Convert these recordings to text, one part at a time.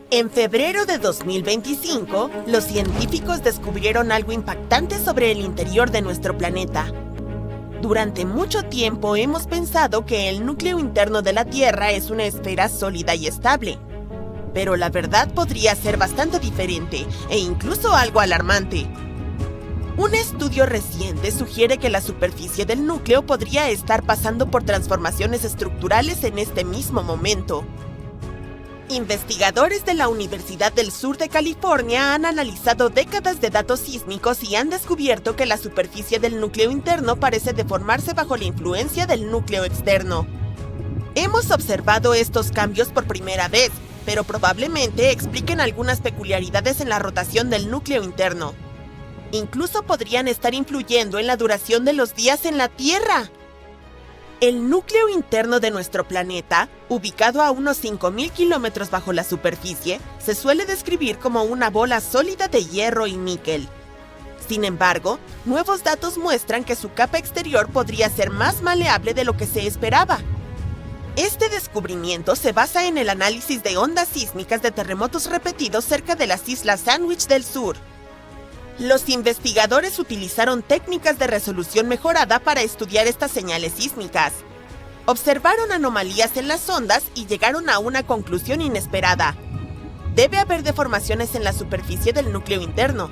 En febrero de 2025, los científicos descubrieron algo impactante sobre el interior de nuestro planeta. Durante mucho tiempo hemos pensado que el núcleo interno de la Tierra es una esfera sólida y estable. Pero la verdad podría ser bastante diferente e incluso algo alarmante. Un estudio reciente sugiere que la superficie del núcleo podría estar pasando por transformaciones estructurales en este mismo momento. Investigadores de la Universidad del Sur de California han analizado décadas de datos sísmicos y han descubierto que la superficie del núcleo interno parece deformarse bajo la influencia del núcleo externo. Hemos observado estos cambios por primera vez, pero probablemente expliquen algunas peculiaridades en la rotación del núcleo interno. Incluso podrían estar influyendo en la duración de los días en la Tierra. El núcleo interno de nuestro planeta, ubicado a unos 5.000 kilómetros bajo la superficie, se suele describir como una bola sólida de hierro y níquel. Sin embargo, nuevos datos muestran que su capa exterior podría ser más maleable de lo que se esperaba. Este descubrimiento se basa en el análisis de ondas sísmicas de terremotos repetidos cerca de las Islas Sandwich del Sur. Los investigadores utilizaron técnicas de resolución mejorada para estudiar estas señales sísmicas. Observaron anomalías en las ondas y llegaron a una conclusión inesperada. Debe haber deformaciones en la superficie del núcleo interno,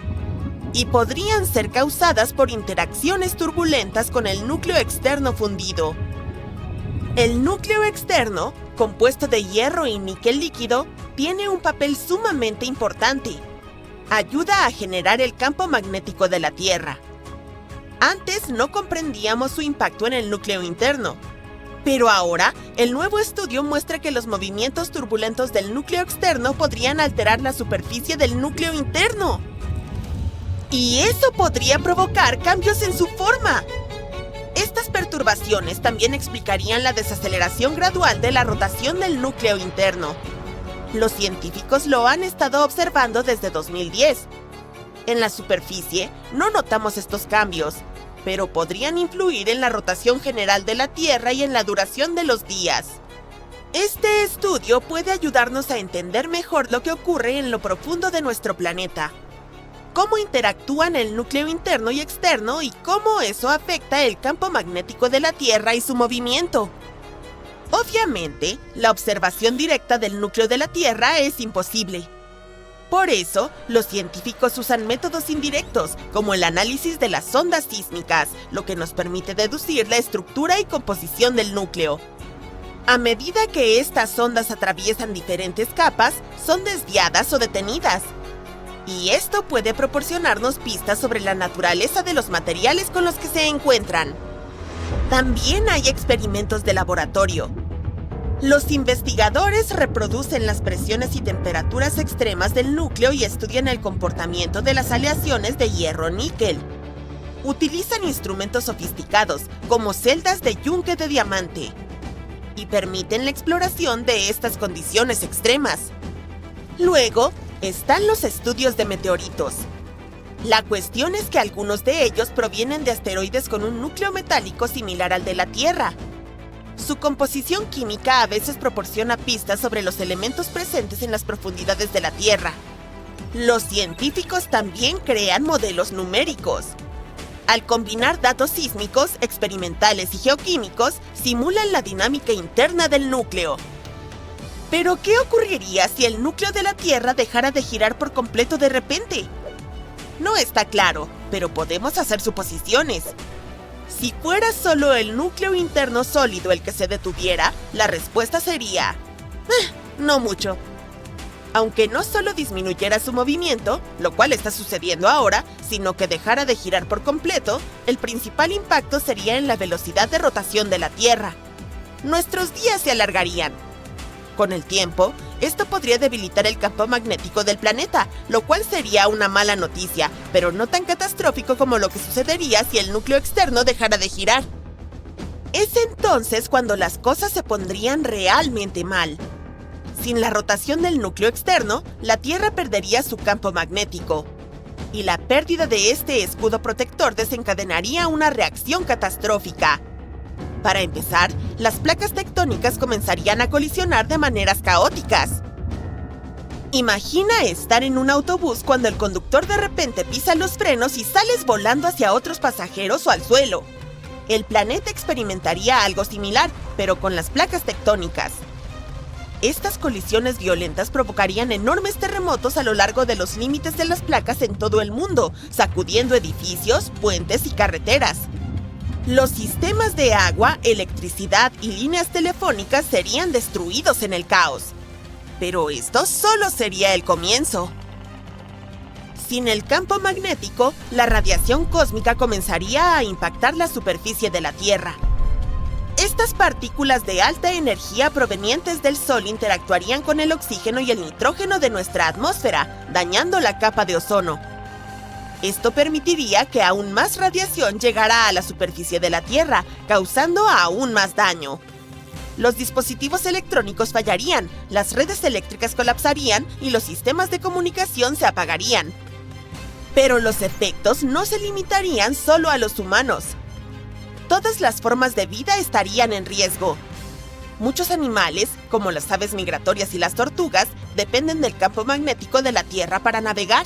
y podrían ser causadas por interacciones turbulentas con el núcleo externo fundido. El núcleo externo, compuesto de hierro y níquel líquido, tiene un papel sumamente importante. Ayuda a generar el campo magnético de la Tierra. Antes no comprendíamos su impacto en el núcleo interno, pero ahora el nuevo estudio muestra que los movimientos turbulentos del núcleo externo podrían alterar la superficie del núcleo interno. Y eso podría provocar cambios en su forma. Estas perturbaciones también explicarían la desaceleración gradual de la rotación del núcleo interno. Los científicos lo han estado observando desde 2010. En la superficie no notamos estos cambios, pero podrían influir en la rotación general de la Tierra y en la duración de los días. Este estudio puede ayudarnos a entender mejor lo que ocurre en lo profundo de nuestro planeta, cómo interactúan el núcleo interno y externo y cómo eso afecta el campo magnético de la Tierra y su movimiento. Obviamente, la observación directa del núcleo de la Tierra es imposible. Por eso, los científicos usan métodos indirectos, como el análisis de las ondas sísmicas, lo que nos permite deducir la estructura y composición del núcleo. A medida que estas ondas atraviesan diferentes capas, son desviadas o detenidas. Y esto puede proporcionarnos pistas sobre la naturaleza de los materiales con los que se encuentran. También hay experimentos de laboratorio. Los investigadores reproducen las presiones y temperaturas extremas del núcleo y estudian el comportamiento de las aleaciones de hierro-níquel. Utilizan instrumentos sofisticados, como celdas de yunque de diamante, y permiten la exploración de estas condiciones extremas. Luego, están los estudios de meteoritos. La cuestión es que algunos de ellos provienen de asteroides con un núcleo metálico similar al de la Tierra. Su composición química a veces proporciona pistas sobre los elementos presentes en las profundidades de la Tierra. Los científicos también crean modelos numéricos. Al combinar datos sísmicos, experimentales y geoquímicos, simulan la dinámica interna del núcleo. ¿Pero qué ocurriría si el núcleo de la Tierra dejara de girar por completo de repente? No está claro, pero podemos hacer suposiciones. Si fuera solo el núcleo interno sólido el que se detuviera, la respuesta sería... no mucho. Aunque no solo disminuyera su movimiento, lo cual está sucediendo ahora, sino que dejara de girar por completo, el principal impacto sería en la velocidad de rotación de la Tierra. Nuestros días se alargarían. Con el tiempo, esto podría debilitar el campo magnético del planeta, lo cual sería una mala noticia, pero no tan catastrófico como lo que sucedería si el núcleo externo dejara de girar. Es entonces cuando las cosas se pondrían realmente mal. Sin la rotación del núcleo externo, la Tierra perdería su campo magnético, y la pérdida de este escudo protector desencadenaría una reacción catastrófica. Para empezar, las placas tectónicas comenzarían a colisionar de maneras caóticas. Imagina estar en un autobús cuando el conductor de repente pisa los frenos y sales volando hacia otros pasajeros o al suelo. El planeta experimentaría algo similar, pero con las placas tectónicas. Estas colisiones violentas provocarían enormes terremotos a lo largo de los límites de las placas en todo el mundo, sacudiendo edificios, puentes y carreteras. Los sistemas de agua, electricidad y líneas telefónicas serían destruidos en el caos. Pero esto solo sería el comienzo. Sin el campo magnético, la radiación cósmica comenzaría a impactar la superficie de la Tierra. Estas partículas de alta energía provenientes del Sol interactuarían con el oxígeno y el nitrógeno de nuestra atmósfera, dañando la capa de ozono. Esto permitiría que aún más radiación llegara a la superficie de la Tierra, causando aún más daño. Los dispositivos electrónicos fallarían, las redes eléctricas colapsarían y los sistemas de comunicación se apagarían. Pero los efectos no se limitarían solo a los humanos. Todas las formas de vida estarían en riesgo. Muchos animales, como las aves migratorias y las tortugas, dependen del campo magnético de la Tierra para navegar.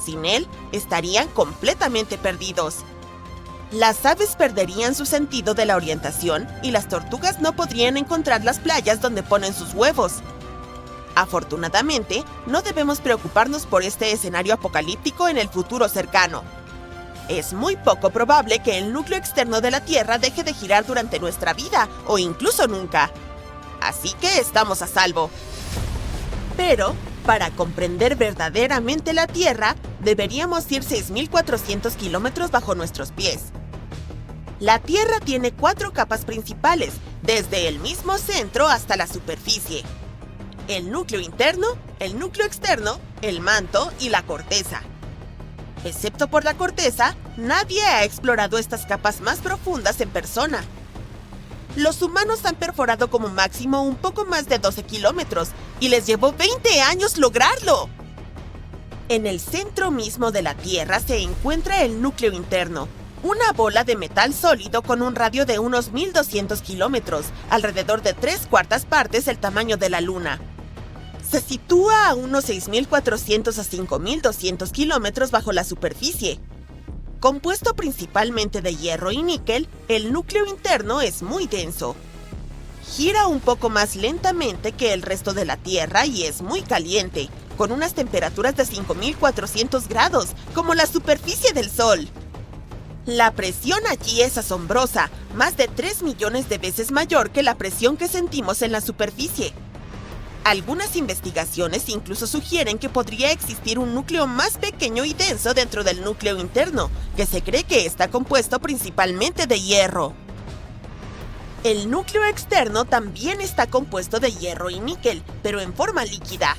Sin él, estarían completamente perdidos. Las aves perderían su sentido de la orientación y las tortugas no podrían encontrar las playas donde ponen sus huevos. Afortunadamente, no debemos preocuparnos por este escenario apocalíptico en el futuro cercano. Es muy poco probable que el núcleo externo de la Tierra deje de girar durante nuestra vida o incluso nunca. Así que estamos a salvo. Pero, para comprender verdaderamente la Tierra, deberíamos ir 6.400 kilómetros bajo nuestros pies. La Tierra tiene 4 capas principales, desde el mismo centro hasta la superficie. El núcleo interno, el núcleo externo, el manto y la corteza. Excepto por la corteza, nadie ha explorado estas capas más profundas en persona. Los humanos han perforado como máximo un poco más de 12 kilómetros y les llevó 20 años lograrlo. En el centro mismo de la Tierra se encuentra el núcleo interno, una bola de metal sólido con un radio de unos 1.200 kilómetros, alrededor de 3/4 partes el tamaño de la Luna. Se sitúa a unos 6.400 a 5.200 kilómetros bajo la superficie. Compuesto principalmente de hierro y níquel, el núcleo interno es muy denso. Gira un poco más lentamente que el resto de la Tierra y es muy caliente, con unas temperaturas de 5.400 grados, como la superficie del Sol. La presión allí es asombrosa, más de 3 millones de veces mayor que la presión que sentimos en la superficie. Algunas investigaciones incluso sugieren que podría existir un núcleo más pequeño y denso dentro del núcleo interno, que se cree que está compuesto principalmente de hierro. El núcleo externo también está compuesto de hierro y níquel, pero en forma líquida.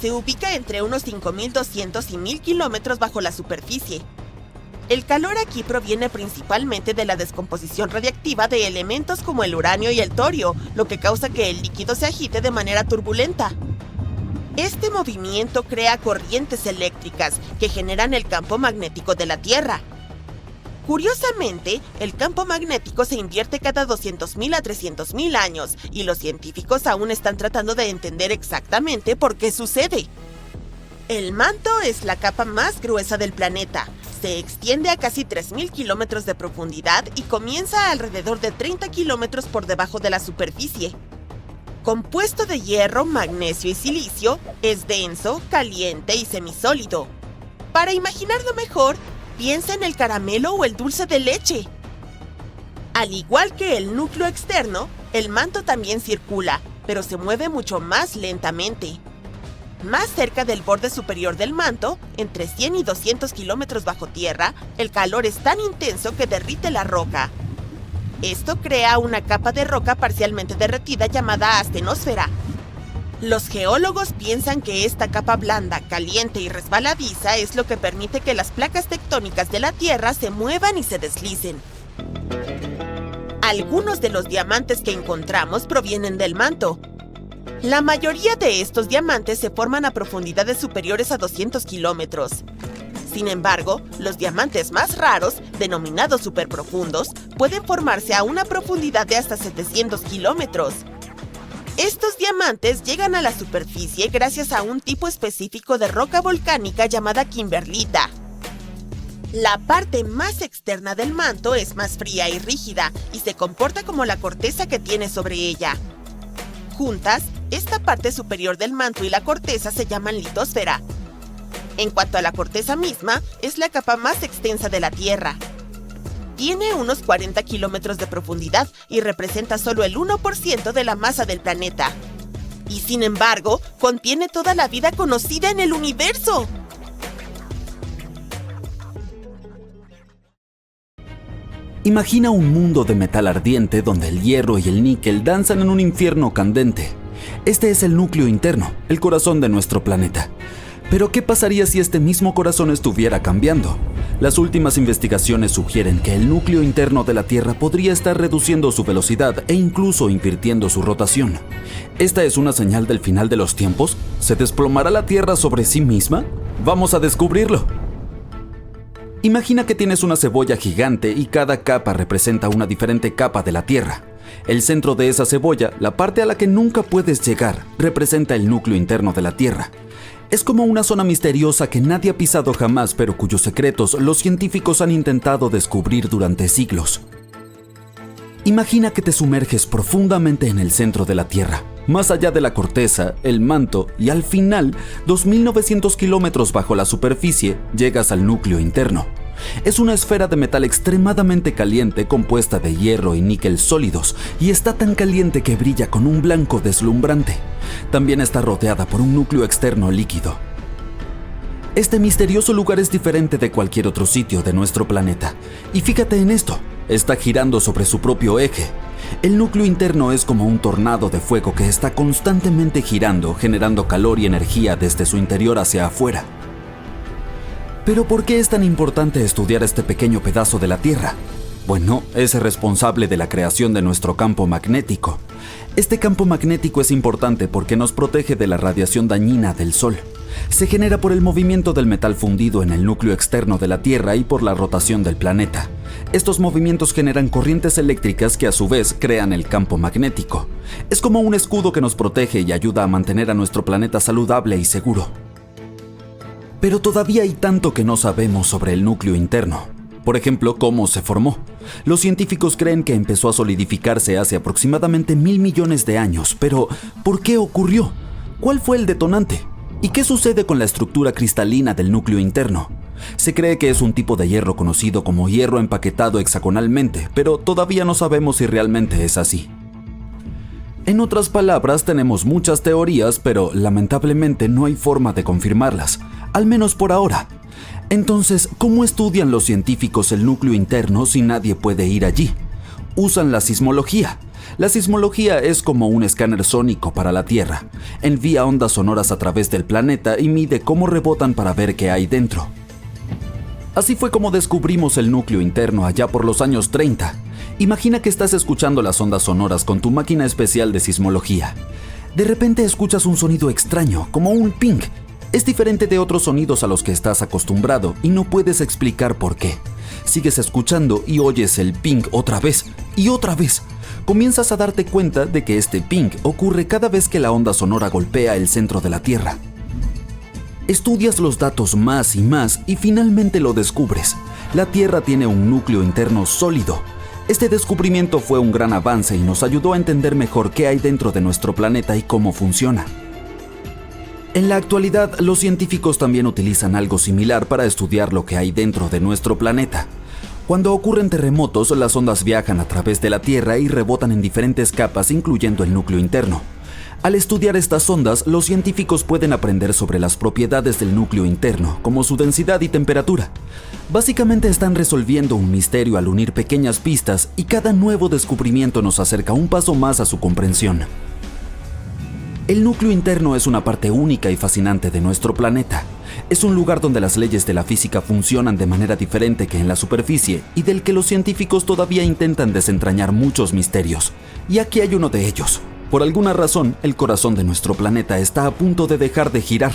Se ubica entre unos 5.200 y 1.000 kilómetros bajo la superficie. El calor aquí proviene principalmente de la descomposición radiactiva de elementos como el uranio y el torio, lo que causa que el líquido se agite de manera turbulenta. Este movimiento crea corrientes eléctricas que generan el campo magnético de la Tierra. Curiosamente, el campo magnético se invierte cada 200.000 a 300.000 años y los científicos aún están tratando de entender exactamente por qué sucede. El manto es la capa más gruesa del planeta. Se extiende a casi 3.000 kilómetros de profundidad y comienza a alrededor de 30 kilómetros por debajo de la superficie. Compuesto de hierro, magnesio y silicio, es denso, caliente y semisólido. Para imaginarlo mejor, piensa en el caramelo o el dulce de leche. Al igual que el núcleo externo, el manto también circula, pero se mueve mucho más lentamente. Más cerca del borde superior del manto, entre 100 y 200 kilómetros bajo tierra, el calor es tan intenso que derrite la roca. Esto crea una capa de roca parcialmente derretida llamada astenosfera. Los geólogos piensan que esta capa blanda, caliente y resbaladiza es lo que permite que las placas tectónicas de la Tierra se muevan y se deslicen. Algunos de los diamantes que encontramos provienen del manto. La mayoría de estos diamantes se forman a profundidades superiores a 200 kilómetros. Sin embargo, los diamantes más raros, denominados superprofundos, pueden formarse a una profundidad de hasta 700 kilómetros. Estos diamantes llegan a la superficie gracias a un tipo específico de roca volcánica llamada kimberlita. La parte más externa del manto es más fría y rígida y se comporta como la corteza que tiene sobre ella. Juntas, esta parte superior del manto y la corteza se llaman litosfera. En cuanto a la corteza misma, es la capa más extensa de la Tierra. Tiene unos 40 kilómetros de profundidad y representa solo el 1% de la masa del planeta. Y sin embargo, contiene toda la vida conocida en el universo. Imagina un mundo de metal ardiente donde el hierro y el níquel danzan en un infierno candente. Este es el núcleo interno, el corazón de nuestro planeta. Pero ¿qué pasaría si este mismo corazón estuviera cambiando? Las últimas investigaciones sugieren que el núcleo interno de la Tierra podría estar reduciendo su velocidad e incluso invirtiendo su rotación. ¿Esta es una señal del final de los tiempos? ¿Se desplomará la Tierra sobre sí misma? ¡Vamos a descubrirlo! Imagina que tienes una cebolla gigante y cada capa representa una diferente capa de la Tierra. El centro de esa cebolla, la parte a la que nunca puedes llegar, representa el núcleo interno de la Tierra. Es como una zona misteriosa que nadie ha pisado jamás, pero cuyos secretos los científicos han intentado descubrir durante siglos. Imagina que te sumerges profundamente en el centro de la Tierra, más allá de la corteza, el manto y al final, 2.900 kilómetros bajo la superficie, llegas al núcleo interno. Es una esfera de metal extremadamente caliente compuesta de hierro y níquel sólidos y está tan caliente que brilla con un blanco deslumbrante. También está rodeada por un núcleo externo líquido. Este misterioso lugar es diferente de cualquier otro sitio de nuestro planeta. Y fíjate en esto, está girando sobre su propio eje. El núcleo interno es como un tornado de fuego que está constantemente girando, generando calor y energía desde su interior hacia afuera. ¿Pero por qué es tan importante estudiar este pequeño pedazo de la Tierra? Bueno, es responsable de la creación de nuestro campo magnético. Este campo magnético es importante porque nos protege de la radiación dañina del Sol. Se genera por el movimiento del metal fundido en el núcleo externo de la Tierra y por la rotación del planeta. Estos movimientos generan corrientes eléctricas que a su vez crean el campo magnético. Es como un escudo que nos protege y ayuda a mantener a nuestro planeta saludable y seguro. Pero todavía hay tanto que no sabemos sobre el núcleo interno. Por ejemplo, cómo se formó. Los científicos creen que empezó a solidificarse hace aproximadamente 1.000 millones de años, pero ¿por qué ocurrió? ¿Cuál fue el detonante? ¿Y qué sucede con la estructura cristalina del núcleo interno? Se cree que es un tipo de hierro conocido como hierro empaquetado hexagonalmente, pero todavía no sabemos si realmente es así. En otras palabras, tenemos muchas teorías, pero lamentablemente no hay forma de confirmarlas, al menos por ahora. Entonces, ¿cómo estudian los científicos el núcleo interno si nadie puede ir allí? Usan la sismología. La sismología es como un escáner sónico para la Tierra. Envía ondas sonoras a través del planeta y mide cómo rebotan para ver qué hay dentro. Así fue como descubrimos el núcleo interno allá por los años 30. Imagina que estás escuchando las ondas sonoras con tu máquina especial de sismología. De repente escuchas un sonido extraño, como un ping. Es diferente de otros sonidos a los que estás acostumbrado y no puedes explicar por qué. Sigues escuchando y oyes el ping otra vez y otra vez. Comienzas a darte cuenta de que este ping ocurre cada vez que la onda sonora golpea el centro de la Tierra. Estudias los datos más y finalmente lo descubres. La Tierra tiene un núcleo interno sólido. Este descubrimiento fue un gran avance y nos ayudó a entender mejor qué hay dentro de nuestro planeta y cómo funciona. En la actualidad, los científicos también utilizan algo similar para estudiar lo que hay dentro de nuestro planeta. Cuando ocurren terremotos, las ondas viajan a través de la Tierra y rebotan en diferentes capas, incluyendo el núcleo interno. Al estudiar estas ondas, los científicos pueden aprender sobre las propiedades del núcleo interno, como su densidad y temperatura. Básicamente están resolviendo un misterio al unir pequeñas pistas y cada nuevo descubrimiento nos acerca un paso más a su comprensión. El núcleo interno es una parte única y fascinante de nuestro planeta. Es un lugar donde las leyes de la física funcionan de manera diferente que en la superficie y del que los científicos todavía intentan desentrañar muchos misterios. Y aquí hay uno de ellos. Por alguna razón, el corazón de nuestro planeta está a punto de dejar de girar.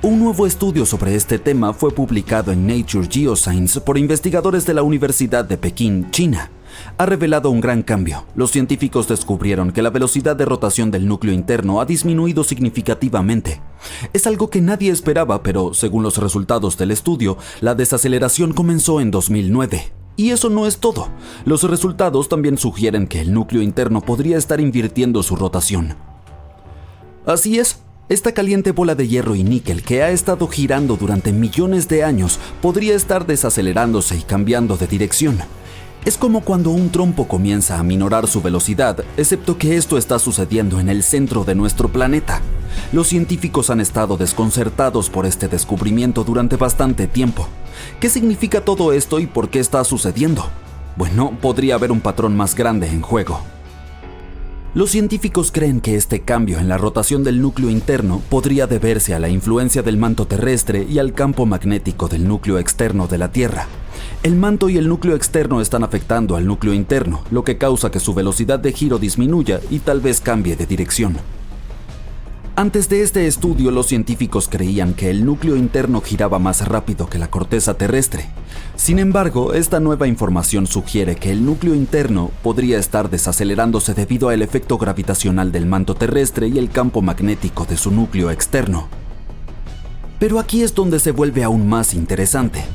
Un nuevo estudio sobre este tema fue publicado en Nature Geoscience por investigadores de la Universidad de Pekín, China. ha revelado un gran cambio. Los científicos descubrieron que la velocidad de rotación del núcleo interno ha disminuido significativamente. Es algo que nadie esperaba, pero según los resultados del estudio, la desaceleración comenzó en 2009. Y eso no es todo. Los resultados también sugieren que el núcleo interno podría estar invirtiendo su rotación. Así es. Esta caliente bola de hierro y níquel que ha estado girando durante millones de años podría estar desacelerándose y cambiando de dirección. Es como cuando un trompo comienza a minorar su velocidad, excepto que esto está sucediendo en el centro de nuestro planeta. Los científicos han estado desconcertados por este descubrimiento durante bastante tiempo. ¿Qué significa todo esto y por qué está sucediendo? Bueno, podría haber un patrón más grande en juego. Los científicos creen que este cambio en la rotación del núcleo interno podría deberse a la influencia del manto terrestre y al campo magnético del núcleo externo de la Tierra. El manto y el núcleo externo están afectando al núcleo interno, lo que causa que su velocidad de giro disminuya y tal vez cambie de dirección. Antes de este estudio, los científicos creían que el núcleo interno giraba más rápido que la corteza terrestre. Sin embargo, esta nueva información sugiere que el núcleo interno podría estar desacelerándose debido al efecto gravitacional del manto terrestre y el campo magnético de su núcleo externo. Pero aquí es donde se vuelve aún más interesante.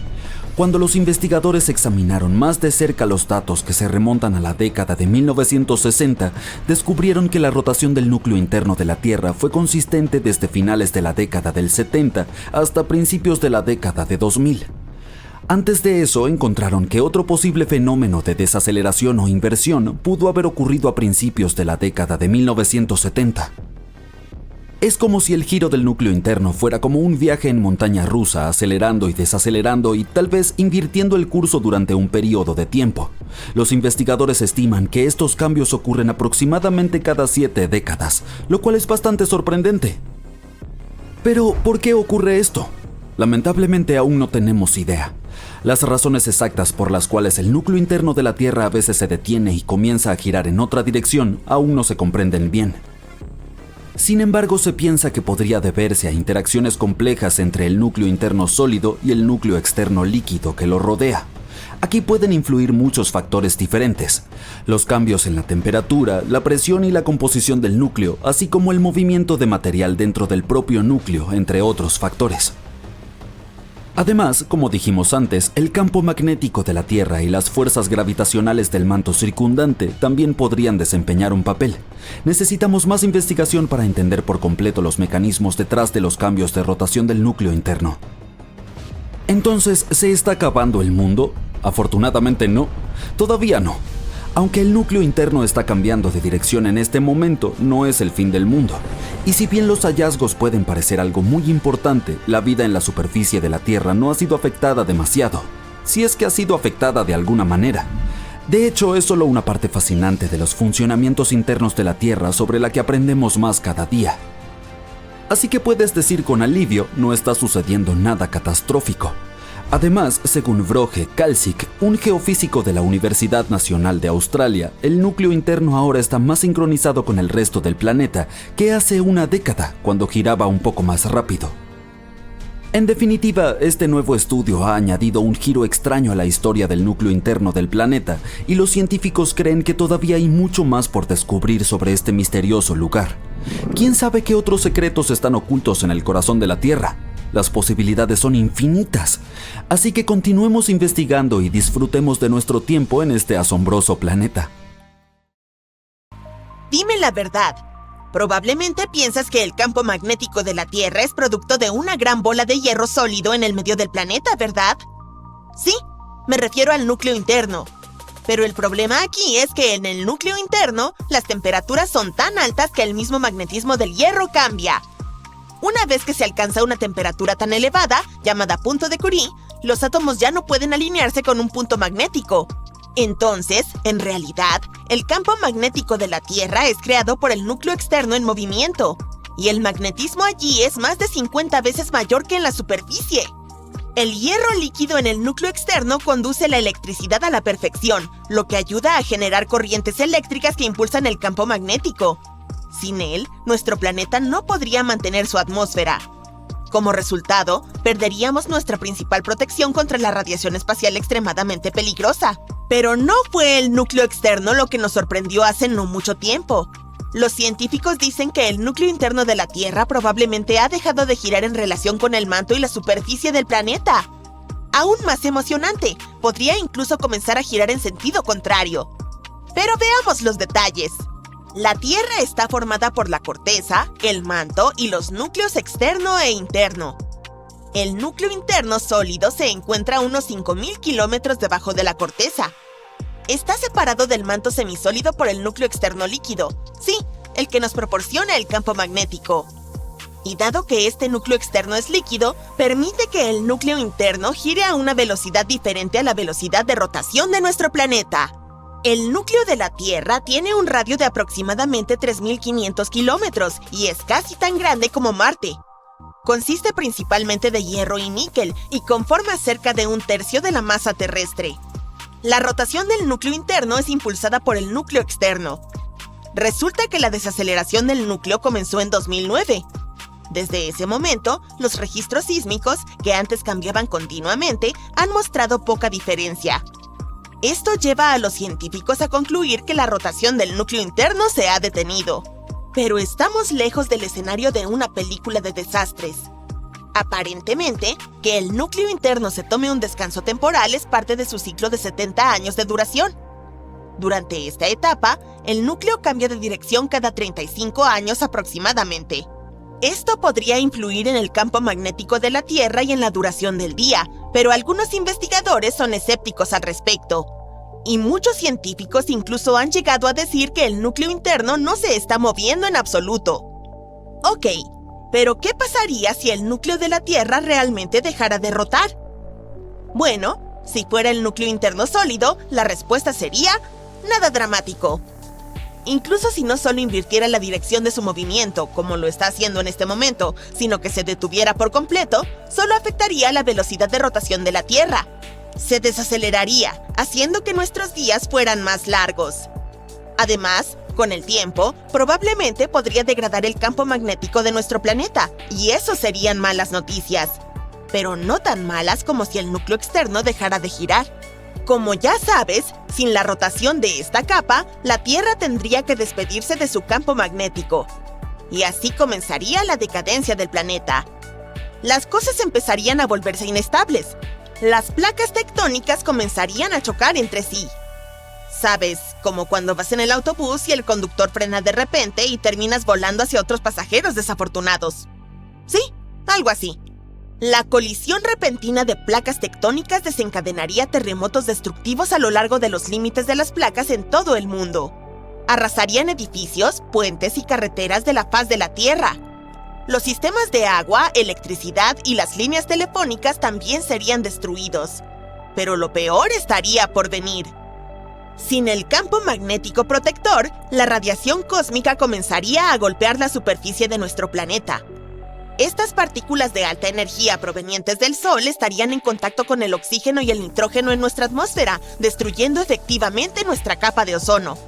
Cuando los investigadores examinaron más de cerca los datos que se remontan a la década de 1960, descubrieron que la rotación del núcleo interno de la Tierra fue consistente desde finales de la década del 70 hasta principios de la década de 2000. Antes de eso, encontraron que otro posible fenómeno de desaceleración o inversión pudo haber ocurrido a principios de la década de 1970. Es como si el giro del núcleo interno fuera como un viaje en montaña rusa, acelerando y desacelerando y tal vez invirtiendo el curso durante un periodo de tiempo. Los investigadores estiman que estos cambios ocurren aproximadamente cada 7 décadas, lo cual es bastante sorprendente. Pero, ¿por qué ocurre esto? Lamentablemente aún no tenemos idea. Las razones exactas por las cuales el núcleo interno de la Tierra a veces se detiene y comienza a girar en otra dirección aún no se comprenden bien. Sin embargo, se piensa que podría deberse a interacciones complejas entre el núcleo interno sólido y el núcleo externo líquido que lo rodea. Aquí pueden influir muchos factores diferentes: los cambios en la temperatura, la presión y la composición del núcleo, así como el movimiento de material dentro del propio núcleo, entre otros factores. Además, como dijimos antes, el campo magnético de la Tierra y las fuerzas gravitacionales del manto circundante también podrían desempeñar un papel. Necesitamos más investigación para entender por completo los mecanismos detrás de los cambios de rotación del núcleo interno. Entonces, ¿se está acabando el mundo? Afortunadamente no. Todavía no. Aunque el núcleo interno está cambiando de dirección en este momento, no es el fin del mundo. Y si bien los hallazgos pueden parecer algo muy importante, la vida en la superficie de la Tierra no ha sido afectada demasiado, si es que ha sido afectada de alguna manera. De hecho, es solo una parte fascinante de los funcionamientos internos de la Tierra sobre la que aprendemos más cada día. Así que puedes decir con alivio, no está sucediendo nada catastrófico. Además, según Broje Kalsic, un geofísico de la Universidad Nacional de Australia, el núcleo interno ahora está más sincronizado con el resto del planeta que hace una década, cuando giraba un poco más rápido. En definitiva, este nuevo estudio ha añadido un giro extraño a la historia del núcleo interno del planeta, y los científicos creen que todavía hay mucho más por descubrir sobre este misterioso lugar. ¿Quién sabe qué otros secretos están ocultos en el corazón de la Tierra? Las posibilidades son infinitas, así que continuemos investigando y disfrutemos de nuestro tiempo en este asombroso planeta. Dime la verdad. Probablemente piensas que el campo magnético de la Tierra es producto de una gran bola de hierro sólido en el medio del planeta, ¿verdad? Sí, me refiero al núcleo interno. Pero el problema aquí es que en el núcleo interno, las temperaturas son tan altas que el mismo magnetismo del hierro cambia. Una vez que se alcanza una temperatura tan elevada, llamada punto de Curie, los átomos ya no pueden alinearse con un punto magnético. Entonces, en realidad, el campo magnético de la Tierra es creado por el núcleo externo en movimiento, y el magnetismo allí es más de 50 veces mayor que en la superficie. El hierro líquido en el núcleo externo conduce la electricidad a la perfección, lo que ayuda a generar corrientes eléctricas que impulsan el campo magnético. Sin él, nuestro planeta no podría mantener su atmósfera. Como resultado, perderíamos nuestra principal protección contra la radiación espacial extremadamente peligrosa. Pero no fue el núcleo externo lo que nos sorprendió hace no mucho tiempo. Los científicos dicen que el núcleo interno de la Tierra probablemente ha dejado de girar en relación con el manto y la superficie del planeta. Aún más emocionante, podría incluso comenzar a girar en sentido contrario. Pero veamos los detalles. La Tierra está formada por la corteza, el manto y los núcleos externo e interno. El núcleo interno sólido se encuentra a unos 5.000 kilómetros debajo de la corteza. Está separado del manto semisólido por el núcleo externo líquido, sí, el que nos proporciona el campo magnético. Y dado que este núcleo externo es líquido, permite que el núcleo interno gire a una velocidad diferente a la velocidad de rotación de nuestro planeta. El núcleo de la Tierra tiene un radio de aproximadamente 3.500 kilómetros y es casi tan grande como Marte. Consiste principalmente de hierro y níquel y conforma cerca de 1/3 de la masa terrestre. La rotación del núcleo interno es impulsada por el núcleo externo. Resulta que la desaceleración del núcleo comenzó en 2009. Desde ese momento, los registros sísmicos, que antes cambiaban continuamente, han mostrado poca diferencia. Esto lleva a los científicos a concluir que la rotación del núcleo interno se ha detenido. Pero estamos lejos del escenario de una película de desastres. Aparentemente, que el núcleo interno se tome un descanso temporal es parte de su ciclo de 70 años de duración. Durante esta etapa, el núcleo cambia de dirección cada 35 años aproximadamente. Esto podría influir en el campo magnético de la Tierra y en la duración del día, pero algunos investigadores son escépticos al respecto. Y muchos científicos incluso han llegado a decir que el núcleo interno no se está moviendo en absoluto. Ok, pero ¿qué pasaría si el núcleo de la Tierra realmente dejara de rotar? Bueno, si fuera el núcleo interno sólido, la respuesta sería nada dramático. Incluso si no solo invirtiera la dirección de su movimiento, como lo está haciendo en este momento, sino que se detuviera por completo, solo afectaría la velocidad de rotación de la Tierra. Se desaceleraría, haciendo que nuestros días fueran más largos. Además, con el tiempo, probablemente podría degradar el campo magnético de nuestro planeta, y eso serían malas noticias. Pero no tan malas como si el núcleo externo dejara de girar. Como ya sabes, sin la rotación de esta capa, la Tierra tendría que despedirse de su campo magnético. Y así comenzaría la decadencia del planeta. Las cosas empezarían a volverse inestables. Las placas tectónicas comenzarían a chocar entre sí. ¿Sabes? Como cuando vas en el autobús y el conductor frena de repente y terminas volando hacia otros pasajeros desafortunados. Sí, algo así. La colisión repentina de placas tectónicas desencadenaría terremotos destructivos a lo largo de los límites de las placas en todo el mundo. Arrasarían edificios, puentes y carreteras de la faz de la Tierra. Los sistemas de agua, electricidad y las líneas telefónicas también serían destruidos. Pero lo peor estaría por venir. Sin el campo magnético protector, la radiación cósmica comenzaría a golpear la superficie de nuestro planeta. Estas partículas de alta energía provenientes del Sol estarían en contacto con el oxígeno y el nitrógeno en nuestra atmósfera, destruyendo efectivamente nuestra capa de ozono.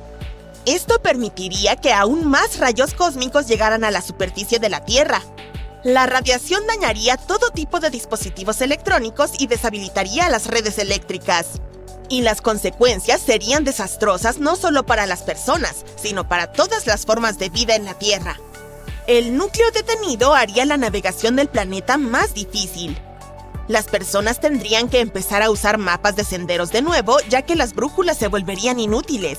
Esto permitiría que aún más rayos cósmicos llegaran a la superficie de la Tierra. La radiación dañaría todo tipo de dispositivos electrónicos y deshabilitaría las redes eléctricas. Y las consecuencias serían desastrosas no solo para las personas, sino para todas las formas de vida en la Tierra. El núcleo detenido haría la navegación del planeta más difícil. Las personas tendrían que empezar a usar mapas de senderos de nuevo, ya que las brújulas se volverían inútiles.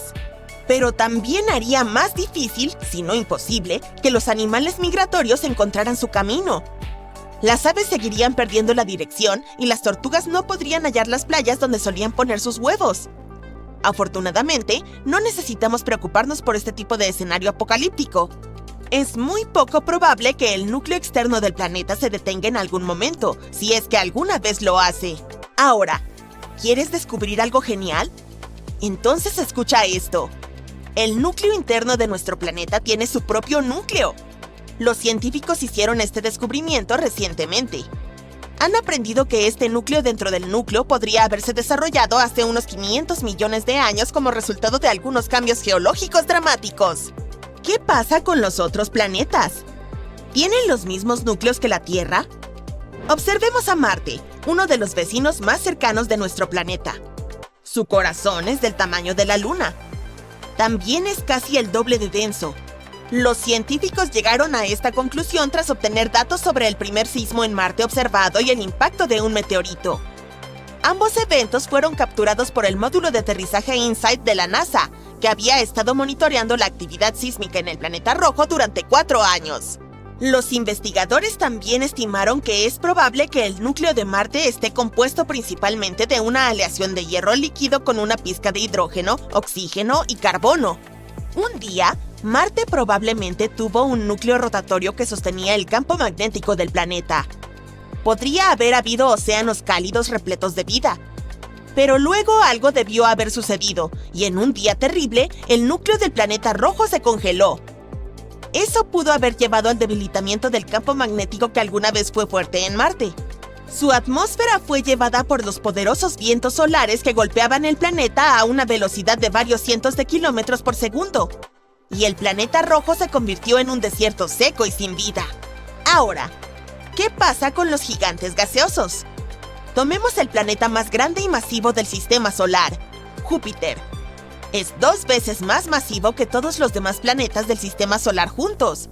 Pero también haría más difícil, si no imposible, que los animales migratorios encontraran su camino. Las aves seguirían perdiendo la dirección y las tortugas no podrían hallar las playas donde solían poner sus huevos. Afortunadamente, no necesitamos preocuparnos por este tipo de escenario apocalíptico. Es muy poco probable que el núcleo externo del planeta se detenga en algún momento, si es que alguna vez lo hace. Ahora, ¿quieres descubrir algo genial? Entonces escucha esto. El núcleo interno de nuestro planeta tiene su propio núcleo. Los científicos hicieron este descubrimiento recientemente. Han aprendido que este núcleo dentro del núcleo podría haberse desarrollado hace unos 500 millones de años como resultado de algunos cambios geológicos dramáticos. ¿Qué pasa con los otros planetas? ¿Tienen los mismos núcleos que la Tierra? Observemos a Marte, uno de los vecinos más cercanos de nuestro planeta. Su corazón es del tamaño de la Luna. También es casi el doble de denso. Los científicos llegaron a esta conclusión tras obtener datos sobre el primer sismo en Marte observado y el impacto de un meteorito. Ambos eventos fueron capturados por el módulo de aterrizaje InSight de la NASA, que había estado monitoreando la actividad sísmica en el planeta rojo durante 4 años. Los investigadores también estimaron que es probable que el núcleo de Marte esté compuesto principalmente de una aleación de hierro líquido con una pizca de hidrógeno, oxígeno y carbono. Un día, Marte probablemente tuvo un núcleo rotatorio que sostenía el campo magnético del planeta. Podría haber habido océanos cálidos repletos de vida. Pero luego algo debió haber sucedido, y en un día terrible, el núcleo del planeta rojo se congeló. Eso pudo haber llevado al debilitamiento del campo magnético que alguna vez fue fuerte en Marte. Su atmósfera fue llevada por los poderosos vientos solares que golpeaban el planeta a una velocidad de varios cientos de kilómetros por segundo. Y el planeta rojo se convirtió en un desierto seco y sin vida. Ahora, ¿qué pasa con los gigantes gaseosos? Tomemos el planeta más grande y masivo del sistema solar, Júpiter. Es 2 veces más masivo que todos los demás planetas del sistema solar juntos.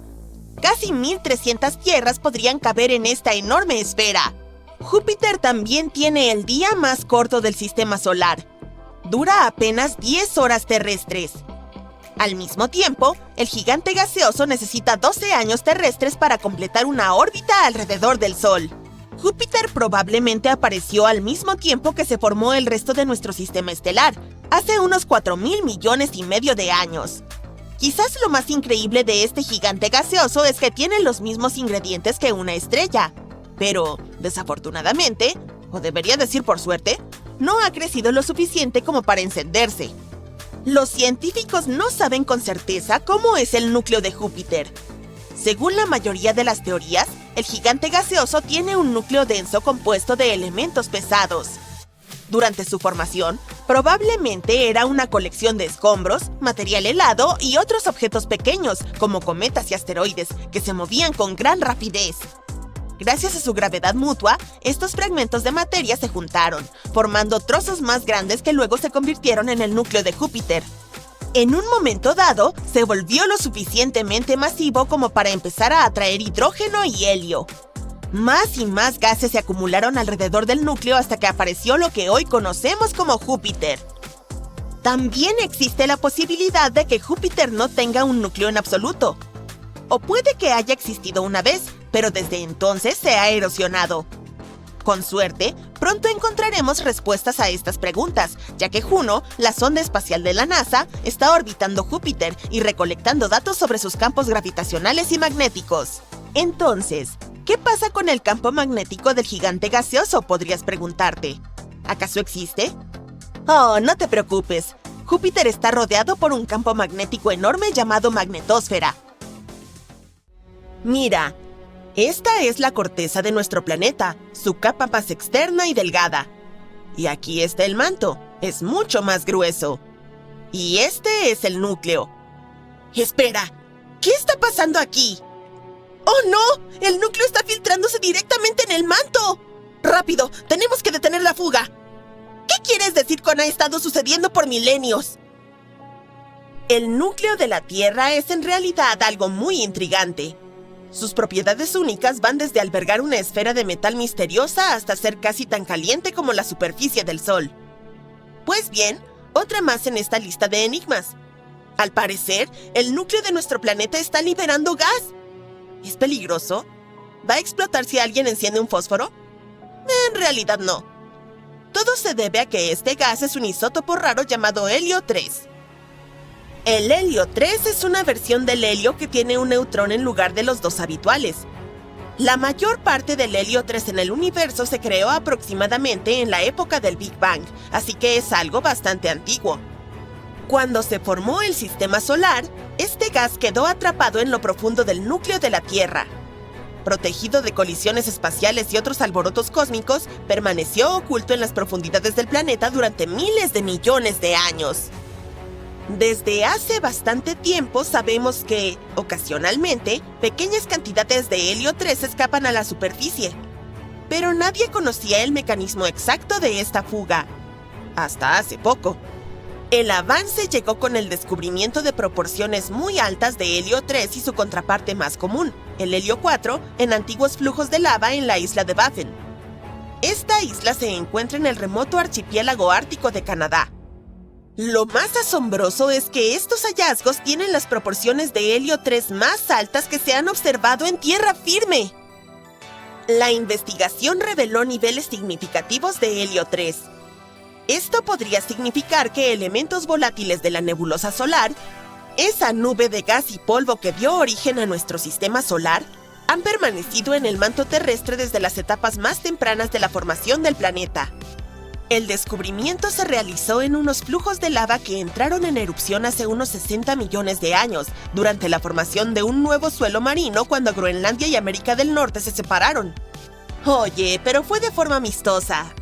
Casi 1.300 tierras podrían caber en esta enorme esfera. Júpiter también tiene el día más corto del sistema solar. Dura apenas 10 horas terrestres. Al mismo tiempo, el gigante gaseoso necesita 12 años terrestres para completar una órbita alrededor del Sol. Júpiter probablemente apareció al mismo tiempo que se formó el resto de nuestro sistema estelar, hace unos 4.000 millones y medio de años. Quizás lo más increíble de este gigante gaseoso es que tiene los mismos ingredientes que una estrella, pero, desafortunadamente, o debería decir por suerte, no ha crecido lo suficiente como para encenderse. Los científicos no saben con certeza cómo es el núcleo de Júpiter. Según la mayoría de las teorías, el gigante gaseoso tiene un núcleo denso compuesto de elementos pesados. Durante su formación, probablemente era una colección de escombros, material helado y otros objetos pequeños, como cometas y asteroides, que se movían con gran rapidez. Gracias a su gravedad mutua, estos fragmentos de materia se juntaron, formando trozos más grandes que luego se convirtieron en el núcleo de Júpiter. En un momento dado, se volvió lo suficientemente masivo como para empezar a atraer hidrógeno y helio. Más y más gases se acumularon alrededor del núcleo hasta que apareció lo que hoy conocemos como Júpiter. También existe la posibilidad de que Júpiter no tenga un núcleo en absoluto. O puede que haya existido una vez, pero desde entonces se ha erosionado. Con suerte, pronto encontraremos respuestas a estas preguntas, ya que Juno, la sonda espacial de la NASA, está orbitando Júpiter y recolectando datos sobre sus campos gravitacionales y magnéticos. Entonces, ¿qué pasa con el campo magnético del gigante gaseoso?, podrías preguntarte. ¿Acaso existe? Oh, no te preocupes. Júpiter está rodeado por un campo magnético enorme llamado magnetosfera. Mira, esta es la corteza de nuestro planeta, su capa más externa y delgada. Y aquí está el manto, es mucho más grueso. Y este es el núcleo. Espera, ¿qué está pasando aquí? ¡Oh no! ¡El núcleo está filtrándose directamente en el manto! ¡Rápido! ¡Tenemos que detener la fuga! ¿Qué quieres decir con ha estado sucediendo por milenios? El núcleo de la Tierra es en realidad algo muy intrigante. Sus propiedades únicas van desde albergar una esfera de metal misteriosa hasta ser casi tan caliente como la superficie del Sol. Pues bien, otra más en esta lista de enigmas. Al parecer, el núcleo de nuestro planeta está liberando gas. ¿Es peligroso? ¿Va a explotar si alguien enciende un fósforo? En realidad no. Todo se debe a que este gas es un isótopo raro llamado helio 3. El helio 3 es una versión del helio que tiene un neutrón en lugar de los 2 habituales. La mayor parte del helio 3 en el universo se creó aproximadamente en la época del Big Bang, así que es algo bastante antiguo. Cuando se formó el sistema solar, este gas quedó atrapado en lo profundo del núcleo de la Tierra. Protegido de colisiones espaciales y otros alborotos cósmicos, permaneció oculto en las profundidades del planeta durante miles de millones de años. Desde hace bastante tiempo sabemos que, ocasionalmente, pequeñas cantidades de helio 3 escapan a la superficie. pero nadie conocía el mecanismo exacto de esta fuga. Hasta hace poco. El avance llegó con el descubrimiento de proporciones muy altas de helio 3 y su contraparte más común, el helio 4, en antiguos flujos de lava en la isla de Baffin. Esta isla se encuentra en el remoto archipiélago ártico de Canadá. Lo más asombroso es que estos hallazgos tienen las proporciones de helio 3 más altas que se han observado en tierra firme. La investigación reveló niveles significativos de helio 3. Esto podría significar que elementos volátiles de la nebulosa solar, esa nube de gas y polvo que dio origen a nuestro sistema solar, han permanecido en el manto terrestre desde las etapas más tempranas de la formación del planeta. El descubrimiento se realizó en unos flujos de lava que entraron en erupción hace unos 60 millones de años, durante la formación de un nuevo suelo marino cuando Groenlandia y América del Norte se separaron. Oye, pero fue de forma amistosa.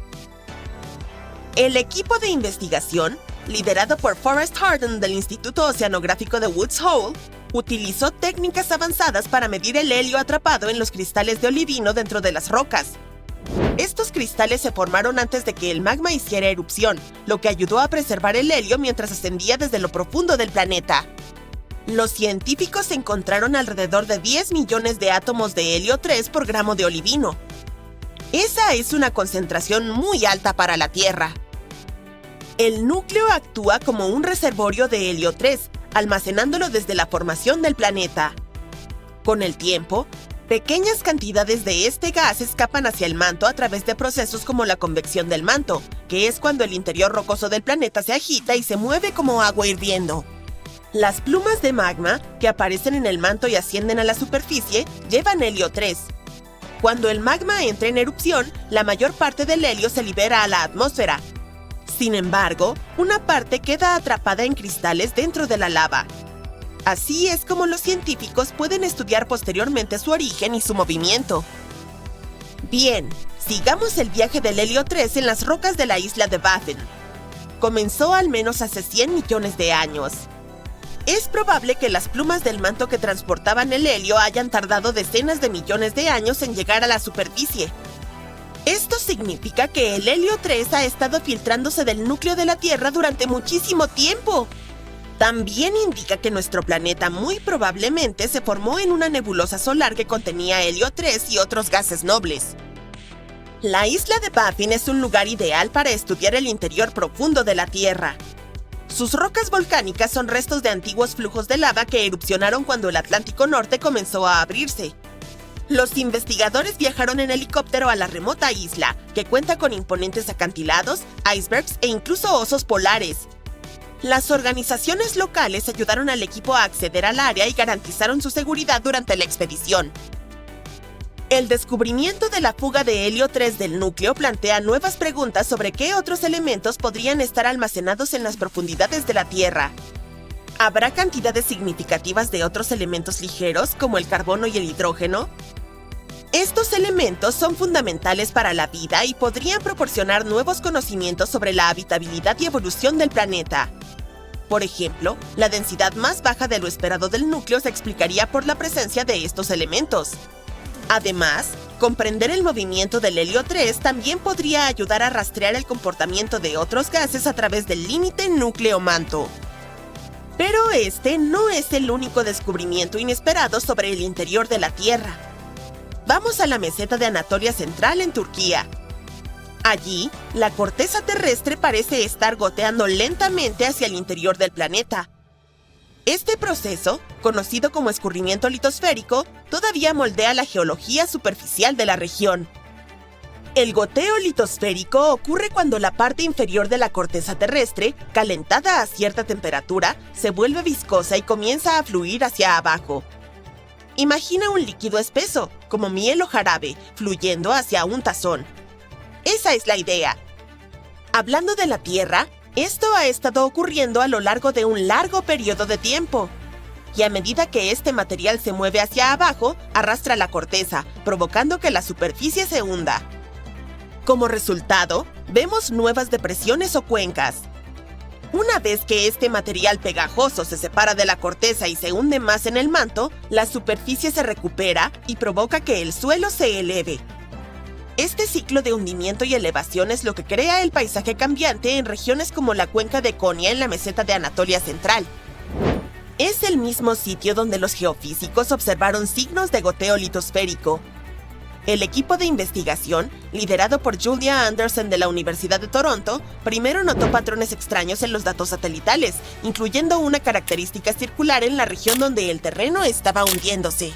El equipo de investigación, liderado por Forrest Harden del Instituto Oceanográfico de Woods Hole, utilizó técnicas avanzadas para medir el helio atrapado en los cristales de olivino dentro de las rocas. Estos cristales se formaron antes de que el magma hiciera erupción, lo que ayudó a preservar el helio mientras ascendía desde lo profundo del planeta. Los científicos encontraron alrededor de 10 millones de átomos de helio 3 por gramo de olivino. Esa es una concentración muy alta para la Tierra. El núcleo actúa como un reservorio de helio 3, almacenándolo desde la formación del planeta. Con el tiempo, pequeñas cantidades de este gas escapan hacia el manto a través de procesos como la convección del manto, que es cuando el interior rocoso del planeta se agita y se mueve como agua hirviendo. Las plumas de magma, que aparecen en el manto y ascienden a la superficie, llevan helio 3. Cuando el magma entra en erupción, la mayor parte del helio se libera a la atmósfera. Sin embargo, una parte queda atrapada en cristales dentro de la lava. Así es como los científicos pueden estudiar posteriormente su origen y su movimiento. Bien, sigamos el viaje del helio 3 en las rocas de la isla de Baffin. Comenzó al menos hace 100 millones de años. Es probable que las plumas del manto que transportaban el helio hayan tardado decenas de millones de años en llegar a la superficie. Esto significa que el helio 3 ha estado filtrándose del núcleo de la Tierra durante muchísimo tiempo. También indica que nuestro planeta muy probablemente se formó en una nebulosa solar que contenía helio 3 y otros gases nobles. La isla de Baffin es un lugar ideal para estudiar el interior profundo de la Tierra. Sus rocas volcánicas son restos de antiguos flujos de lava que erupcionaron cuando el Atlántico Norte comenzó a abrirse. Los investigadores viajaron en helicóptero a la remota isla, que cuenta con imponentes acantilados, icebergs e incluso osos polares. Las organizaciones locales ayudaron al equipo a acceder al área y garantizaron su seguridad durante la expedición. El descubrimiento de la fuga de helio 3 del núcleo plantea nuevas preguntas sobre qué otros elementos podrían estar almacenados en las profundidades de la Tierra. ¿Habrá cantidades significativas de otros elementos ligeros, como el carbono y el hidrógeno? Estos elementos son fundamentales para la vida y podrían proporcionar nuevos conocimientos sobre la habitabilidad y evolución del planeta. Por ejemplo, la densidad más baja de lo esperado del núcleo se explicaría por la presencia de estos elementos. Además, comprender el movimiento del helio 3 también podría ayudar a rastrear el comportamiento de otros gases a través del límite núcleo-manto. Pero este no es el único descubrimiento inesperado sobre el interior de la Tierra. Vamos a la meseta de Anatolia Central en Turquía. Allí, la corteza terrestre parece estar goteando lentamente hacia el interior del planeta. Este proceso, conocido como escurrimiento litosférico, todavía moldea la geología superficial de la región. El goteo litosférico ocurre cuando la parte inferior de la corteza terrestre, calentada a cierta temperatura, se vuelve viscosa y comienza a fluir hacia abajo. Imagina un líquido espeso, como miel o jarabe, fluyendo hacia un tazón. Esa es la idea. Hablando de la Tierra, esto ha estado ocurriendo a lo largo de un largo periodo de tiempo. Y a medida que este material se mueve hacia abajo, arrastra la corteza, provocando que la superficie se hunda. Como resultado, vemos nuevas depresiones o cuencas. Una vez que este material pegajoso se separa de la corteza y se hunde más en el manto, la superficie se recupera y provoca que el suelo se eleve. Este ciclo de hundimiento y elevación es lo que crea el paisaje cambiante en regiones como la cuenca de Konya en la meseta de Anatolia Central. Es el mismo sitio donde los geofísicos observaron signos de goteo litosférico. El equipo de investigación, liderado por Julia Anderson de la Universidad de Toronto, primero notó patrones extraños en los datos satelitales, incluyendo una característica circular en la región donde el terreno estaba hundiéndose.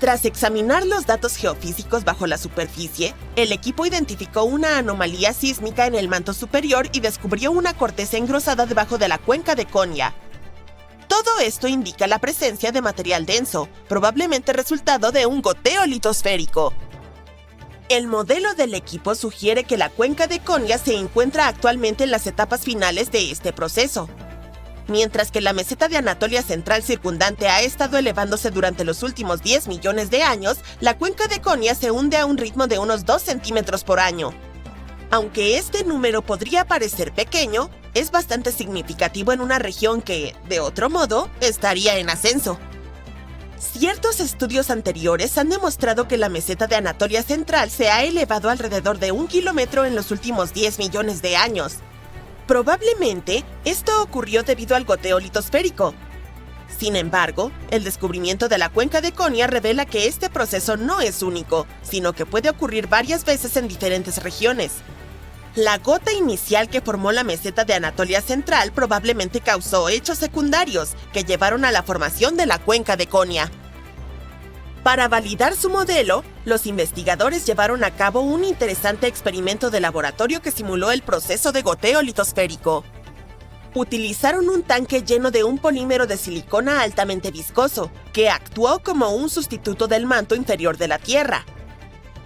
Tras examinar los datos geofísicos bajo la superficie, el equipo identificó una anomalía sísmica en el manto superior y descubrió una corteza engrosada debajo de la cuenca de Konya. Todo esto indica la presencia de material denso, probablemente resultado de un goteo litosférico. El modelo del equipo sugiere que la cuenca de Konya se encuentra actualmente en las etapas finales de este proceso. Mientras que la meseta de Anatolia Central circundante ha estado elevándose durante los últimos 10 millones de años, la cuenca de Konya se hunde a un ritmo de unos 2 centímetros por año. Aunque este número podría parecer pequeño, es bastante significativo en una región que, de otro modo, estaría en ascenso. Ciertos estudios anteriores han demostrado que la meseta de Anatolia Central se ha elevado alrededor de 1 kilómetro en los últimos 10 millones de años. Probablemente, esto ocurrió debido al goteo litosférico. Sin embargo, el descubrimiento de la cuenca de Konya revela que este proceso no es único, sino que puede ocurrir varias veces en diferentes regiones. La gota inicial que formó la meseta de Anatolia Central probablemente causó hechos secundarios que llevaron a la formación de la cuenca de Konya. Para validar su modelo, los investigadores llevaron a cabo un interesante experimento de laboratorio que simuló el proceso de goteo litosférico. Utilizaron un tanque lleno de un polímero de silicona altamente viscoso, que actuó como un sustituto del manto inferior de la Tierra.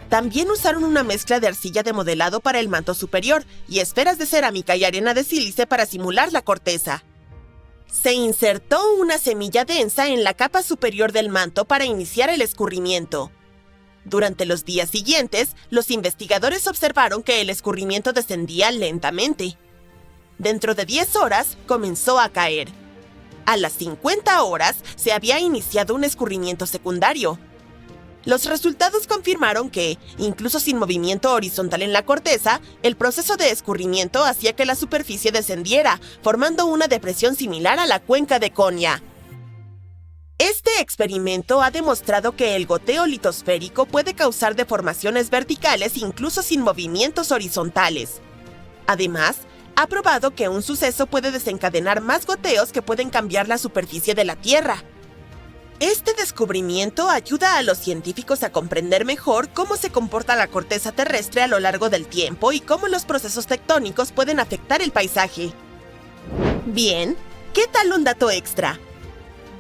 También usaron una mezcla de arcilla de modelado para el manto superior y esferas de cerámica y arena de sílice para simular la corteza. Se insertó una semilla densa en la capa superior del manto para iniciar el escurrimiento. Durante los días siguientes, los investigadores observaron que el escurrimiento descendía lentamente. Dentro de 10 horas, comenzó a caer. A las 50 horas, se había iniciado un escurrimiento secundario. Los resultados confirmaron que, incluso sin movimiento horizontal en la corteza, el proceso de escurrimiento hacía que la superficie descendiera, formando una depresión similar a la cuenca de Konya. Este experimento ha demostrado que el goteo litosférico puede causar deformaciones verticales incluso sin movimientos horizontales. Además, ha probado que un suceso puede desencadenar más goteos que pueden cambiar la superficie de la Tierra. Este descubrimiento ayuda a los científicos a comprender mejor cómo se comporta la corteza terrestre a lo largo del tiempo y cómo los procesos tectónicos pueden afectar el paisaje. Bien, ¿qué tal un dato extra?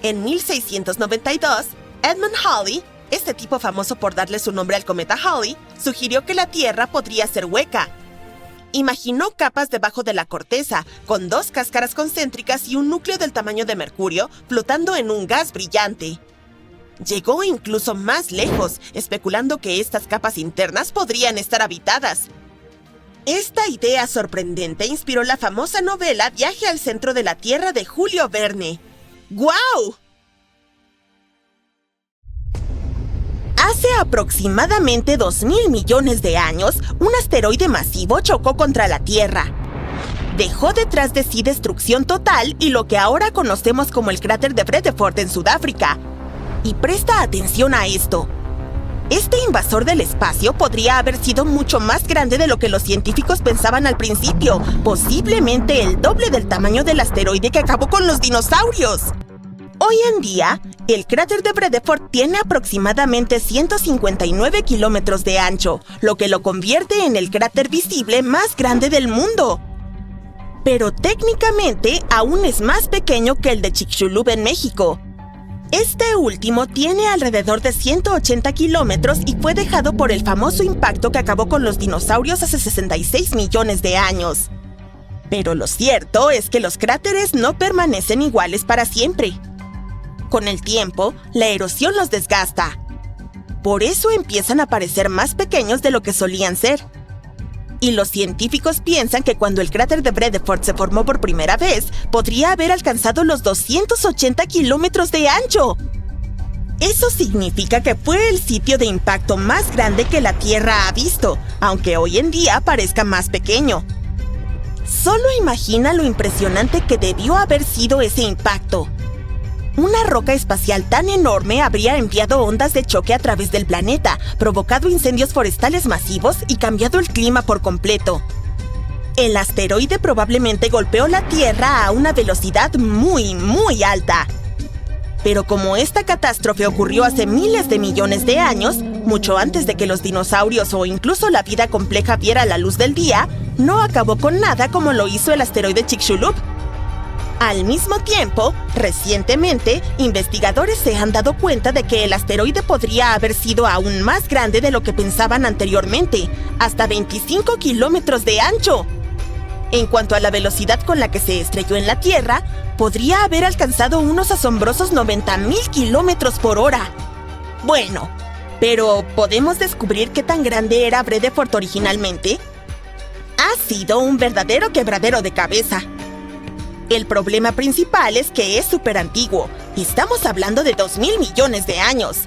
En 1692, Edmund Halley, este tipo famoso por darle su nombre al cometa Halley, sugirió que la Tierra podría ser hueca. Imaginó capas debajo de la corteza, con 2 cáscaras concéntricas y un núcleo del tamaño de Mercurio flotando en un gas brillante. Llegó incluso más lejos, especulando que estas capas internas podrían estar habitadas. Esta idea sorprendente inspiró la famosa novela Viaje al centro de la Tierra de Julio Verne. ¡Guau! Hace aproximadamente 2.000 millones de años, un asteroide masivo chocó contra la Tierra. Dejó detrás de sí destrucción total y lo que ahora conocemos como el cráter de Vredefort en Sudáfrica. Y presta atención a esto. Este invasor del espacio podría haber sido mucho más grande de lo que los científicos pensaban al principio, posiblemente el doble del tamaño del asteroide que acabó con los dinosaurios. Hoy en día, el cráter de Vredefort tiene aproximadamente 159 kilómetros de ancho, lo que lo convierte en el cráter visible más grande del mundo. Pero técnicamente aún es más pequeño que el de Chicxulub en México. Este último tiene alrededor de 180 kilómetros y fue dejado por el famoso impacto que acabó con los dinosaurios hace 66 millones de años. Pero lo cierto es que los cráteres no permanecen iguales para siempre. Con el tiempo, la erosión los desgasta. Por eso empiezan a parecer más pequeños de lo que solían ser. Y los científicos piensan que cuando el cráter de Vredefort se formó por primera vez, podría haber alcanzado los 280 kilómetros de ancho. Eso significa que fue el sitio de impacto más grande que la Tierra ha visto, aunque hoy en día parezca más pequeño. Solo imagina lo impresionante que debió haber sido ese impacto. Una roca espacial tan enorme habría enviado ondas de choque a través del planeta, provocado incendios forestales masivos y cambiado el clima por completo. El asteroide probablemente golpeó la Tierra a una velocidad muy, muy alta. Pero como esta catástrofe ocurrió hace miles de millones de años, mucho antes de que los dinosaurios o incluso la vida compleja viera la luz del día, no acabó con nada como lo hizo el asteroide Chicxulub. Al mismo tiempo, recientemente, investigadores se han dado cuenta de que el asteroide podría haber sido aún más grande de lo que pensaban anteriormente, hasta 25 kilómetros de ancho. En cuanto a la velocidad con la que se estrelló en la Tierra, podría haber alcanzado unos asombrosos 90,000 kilómetros por hora. Bueno, pero ¿podemos descubrir qué tan grande era Vredefort originalmente? Ha sido un verdadero quebradero de cabeza. El problema principal es que es súper antiguo. Estamos hablando de 2,000 millones de años.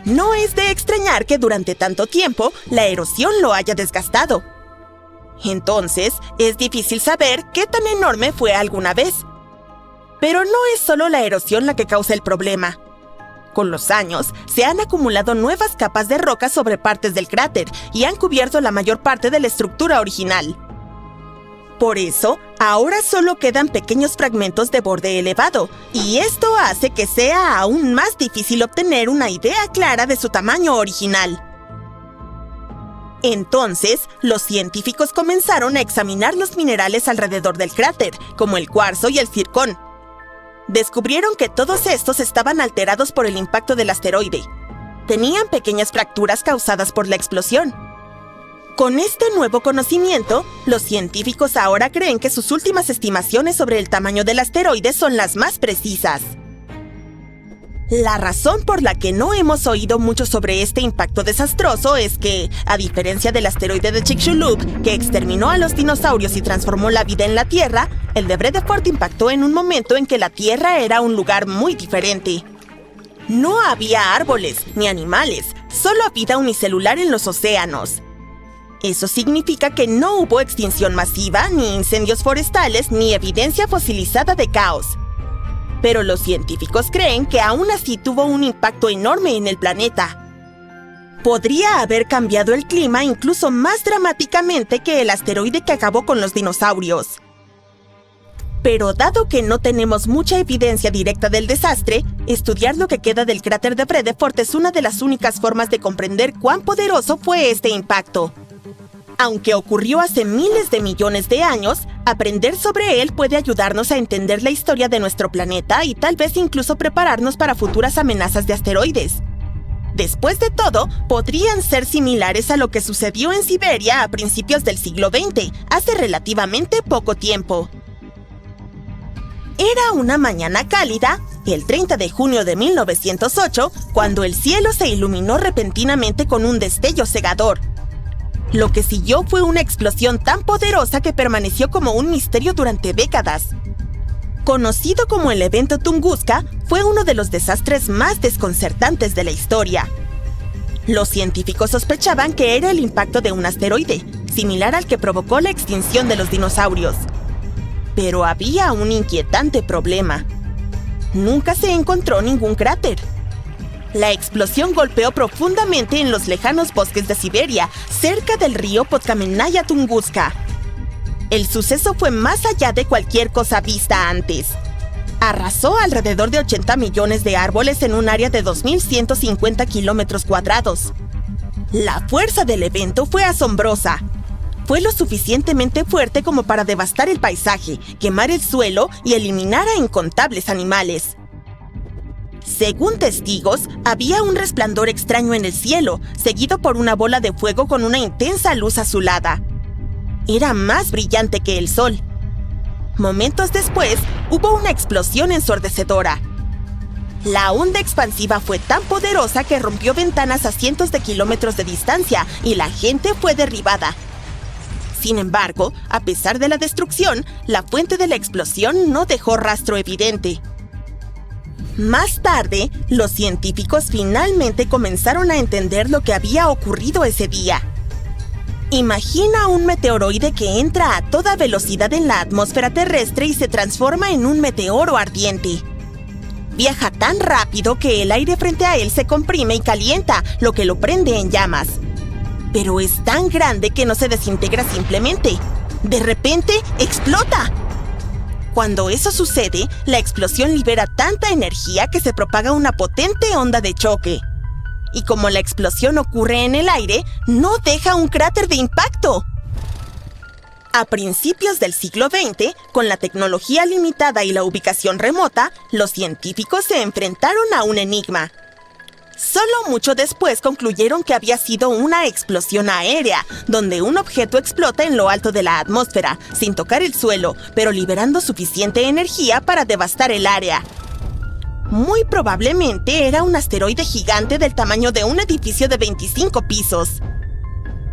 No es de extrañar que durante tanto tiempo la erosión lo haya desgastado. Entonces, es difícil saber qué tan enorme fue alguna vez. Pero no es solo la erosión la que causa el problema. Con los años, se han acumulado nuevas capas de roca sobre partes del cráter y han cubierto la mayor parte de la estructura original. Por eso, ahora solo quedan pequeños fragmentos de borde elevado, y esto hace que sea aún más difícil obtener una idea clara de su tamaño original. Entonces, los científicos comenzaron a examinar los minerales alrededor del cráter, como el cuarzo y el zircón. Descubrieron que todos estos estaban alterados por el impacto del asteroide. Tenían pequeñas fracturas causadas por la explosión. Con este nuevo conocimiento, los científicos ahora creen que sus últimas estimaciones sobre el tamaño del asteroide son las más precisas. La razón por la que no hemos oído mucho sobre este impacto desastroso es que, a diferencia del asteroide de Chicxulub, que exterminó a los dinosaurios y transformó la vida en la Tierra, el de Vredefort impactó en un momento en que la Tierra era un lugar muy diferente. No había árboles ni animales, solo vida unicelular en los océanos. Eso significa que no hubo extinción masiva, ni incendios forestales, ni evidencia fosilizada de caos. Pero los científicos creen que aún así tuvo un impacto enorme en el planeta. Podría haber cambiado el clima incluso más dramáticamente que el asteroide que acabó con los dinosaurios. Pero dado que no tenemos mucha evidencia directa del desastre, estudiar lo que queda del cráter de Vredefort es una de las únicas formas de comprender cuán poderoso fue este impacto. Aunque ocurrió hace miles de millones de años, aprender sobre él puede ayudarnos a entender la historia de nuestro planeta y tal vez incluso prepararnos para futuras amenazas de asteroides. Después de todo, podrían ser similares a lo que sucedió en Siberia a principios del siglo XX, hace relativamente poco tiempo. Era una mañana cálida, el 30 de junio de 1908, cuando el cielo se iluminó repentinamente con un destello cegador. Lo que siguió fue una explosión tan poderosa que permaneció como un misterio durante décadas. Conocido como el evento Tunguska, fue uno de los desastres más desconcertantes de la historia. Los científicos sospechaban que era el impacto de un asteroide, similar al que provocó la extinción de los dinosaurios. Pero había un inquietante problema. Nunca se encontró ningún cráter. La explosión golpeó profundamente en los lejanos bosques de Siberia, cerca del río Podkamennaya Tunguska. El suceso fue más allá de cualquier cosa vista antes. Arrasó alrededor de 80 millones de árboles en un área de 2,150 kilómetros cuadrados. La fuerza del evento fue asombrosa. Fue lo suficientemente fuerte como para devastar el paisaje, quemar el suelo y eliminar a incontables animales. Según testigos, había un resplandor extraño en el cielo, seguido por una bola de fuego con una intensa luz azulada. Era más brillante que el sol. Momentos después, hubo una explosión ensordecedora. La onda expansiva fue tan poderosa que rompió ventanas a cientos de kilómetros de distancia y la gente fue derribada. Sin embargo, a pesar de la destrucción, la fuente de la explosión no dejó rastro evidente. Más tarde, los científicos finalmente comenzaron a entender lo que había ocurrido ese día. Imagina un meteoroide que entra a toda velocidad en la atmósfera terrestre y se transforma en un meteoro ardiente. Viaja tan rápido que el aire frente a él se comprime y calienta, lo que lo prende en llamas. Pero es tan grande que no se desintegra simplemente. De repente, explota. Cuando eso sucede, la explosión libera tanta energía que se propaga una potente onda de choque. Y como la explosión ocurre en el aire, no deja un cráter de impacto. A principios del siglo XX, con la tecnología limitada y la ubicación remota, los científicos se enfrentaron a un enigma. Solo mucho después concluyeron que había sido una explosión aérea, donde un objeto explota en lo alto de la atmósfera, sin tocar el suelo, pero liberando suficiente energía para devastar el área. Muy probablemente era un asteroide gigante del tamaño de un edificio de 25 pisos.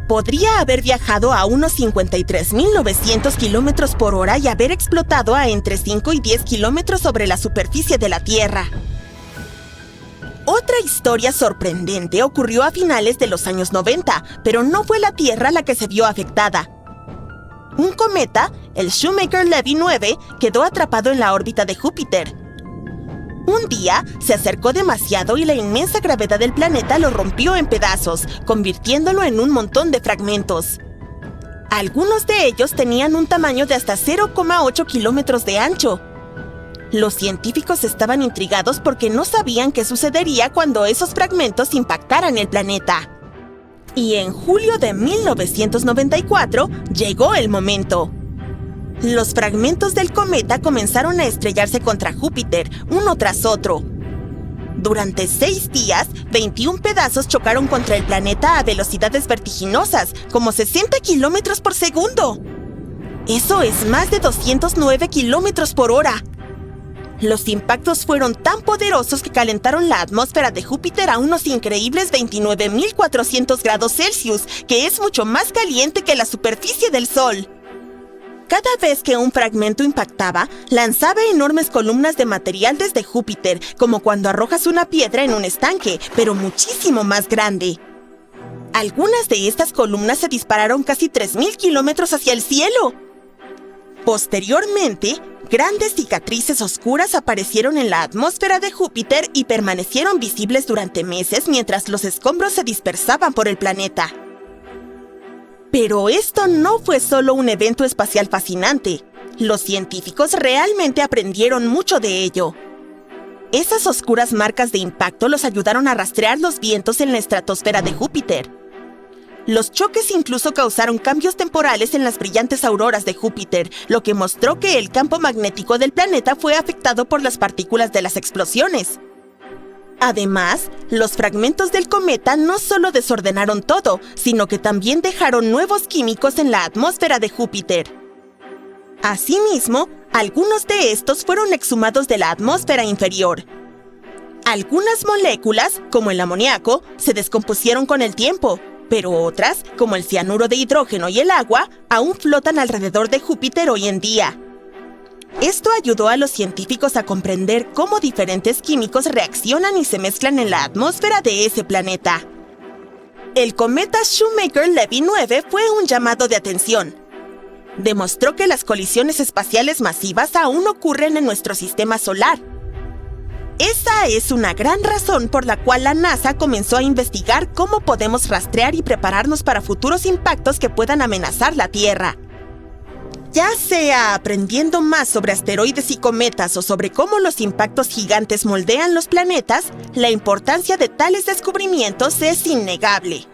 Podría haber viajado a unos 53.900 kilómetros por hora y haber explotado a entre 5 y 10 kilómetros sobre la superficie de la Tierra. Otra historia sorprendente ocurrió a finales de los años 90, pero no fue la Tierra la que se vio afectada. Un cometa, el Shoemaker-Levy 9, quedó atrapado en la órbita de Júpiter. Un día, se acercó demasiado y la inmensa gravedad del planeta lo rompió en pedazos, convirtiéndolo en un montón de fragmentos. Algunos de ellos tenían un tamaño de hasta 0,8 kilómetros de ancho. Los científicos estaban intrigados porque no sabían qué sucedería cuando esos fragmentos impactaran el planeta. Y en julio de 1994 llegó el momento. Los fragmentos del cometa comenzaron a estrellarse contra Júpiter, uno tras otro. Durante 6 días, 21 pedazos chocaron contra el planeta a velocidades vertiginosas, como 60 kilómetros por segundo. Eso es más de 209 kilómetros por hora. Los impactos fueron tan poderosos que calentaron la atmósfera de Júpiter a unos increíbles 29.400 grados Celsius, que es mucho más caliente que la superficie del Sol. Cada vez que un fragmento impactaba, lanzaba enormes columnas de material desde Júpiter, como cuando arrojas una piedra en un estanque, pero muchísimo más grande. Algunas de estas columnas se dispararon casi 3.000 kilómetros hacia el cielo. Posteriormente, grandes cicatrices oscuras aparecieron en la atmósfera de Júpiter y permanecieron visibles durante meses mientras los escombros se dispersaban por el planeta. Pero esto no fue solo un evento espacial fascinante. Los científicos realmente aprendieron mucho de ello. Esas oscuras marcas de impacto los ayudaron a rastrear los vientos en la estratosfera de Júpiter. Los choques incluso causaron cambios temporales en las brillantes auroras de Júpiter, lo que mostró que el campo magnético del planeta fue afectado por las partículas de las explosiones. Además, los fragmentos del cometa no solo desordenaron todo, sino que también dejaron nuevos químicos en la atmósfera de Júpiter. Asimismo, algunos de estos fueron exhumados de la atmósfera inferior. Algunas moléculas, como el amoníaco, se descompusieron con el tiempo, pero otras, como el cianuro de hidrógeno y el agua, aún flotan alrededor de Júpiter hoy en día. Esto ayudó a los científicos a comprender cómo diferentes químicos reaccionan y se mezclan en la atmósfera de ese planeta. El cometa Shoemaker-Levy 9 fue un llamado de atención. Demostró que las colisiones espaciales masivas aún ocurren en nuestro sistema solar. Esa es una gran razón por la cual la NASA comenzó a investigar cómo podemos rastrear y prepararnos para futuros impactos que puedan amenazar la Tierra. Ya sea aprendiendo más sobre asteroides y cometas o sobre cómo los impactos gigantes moldean los planetas, la importancia de tales descubrimientos es innegable.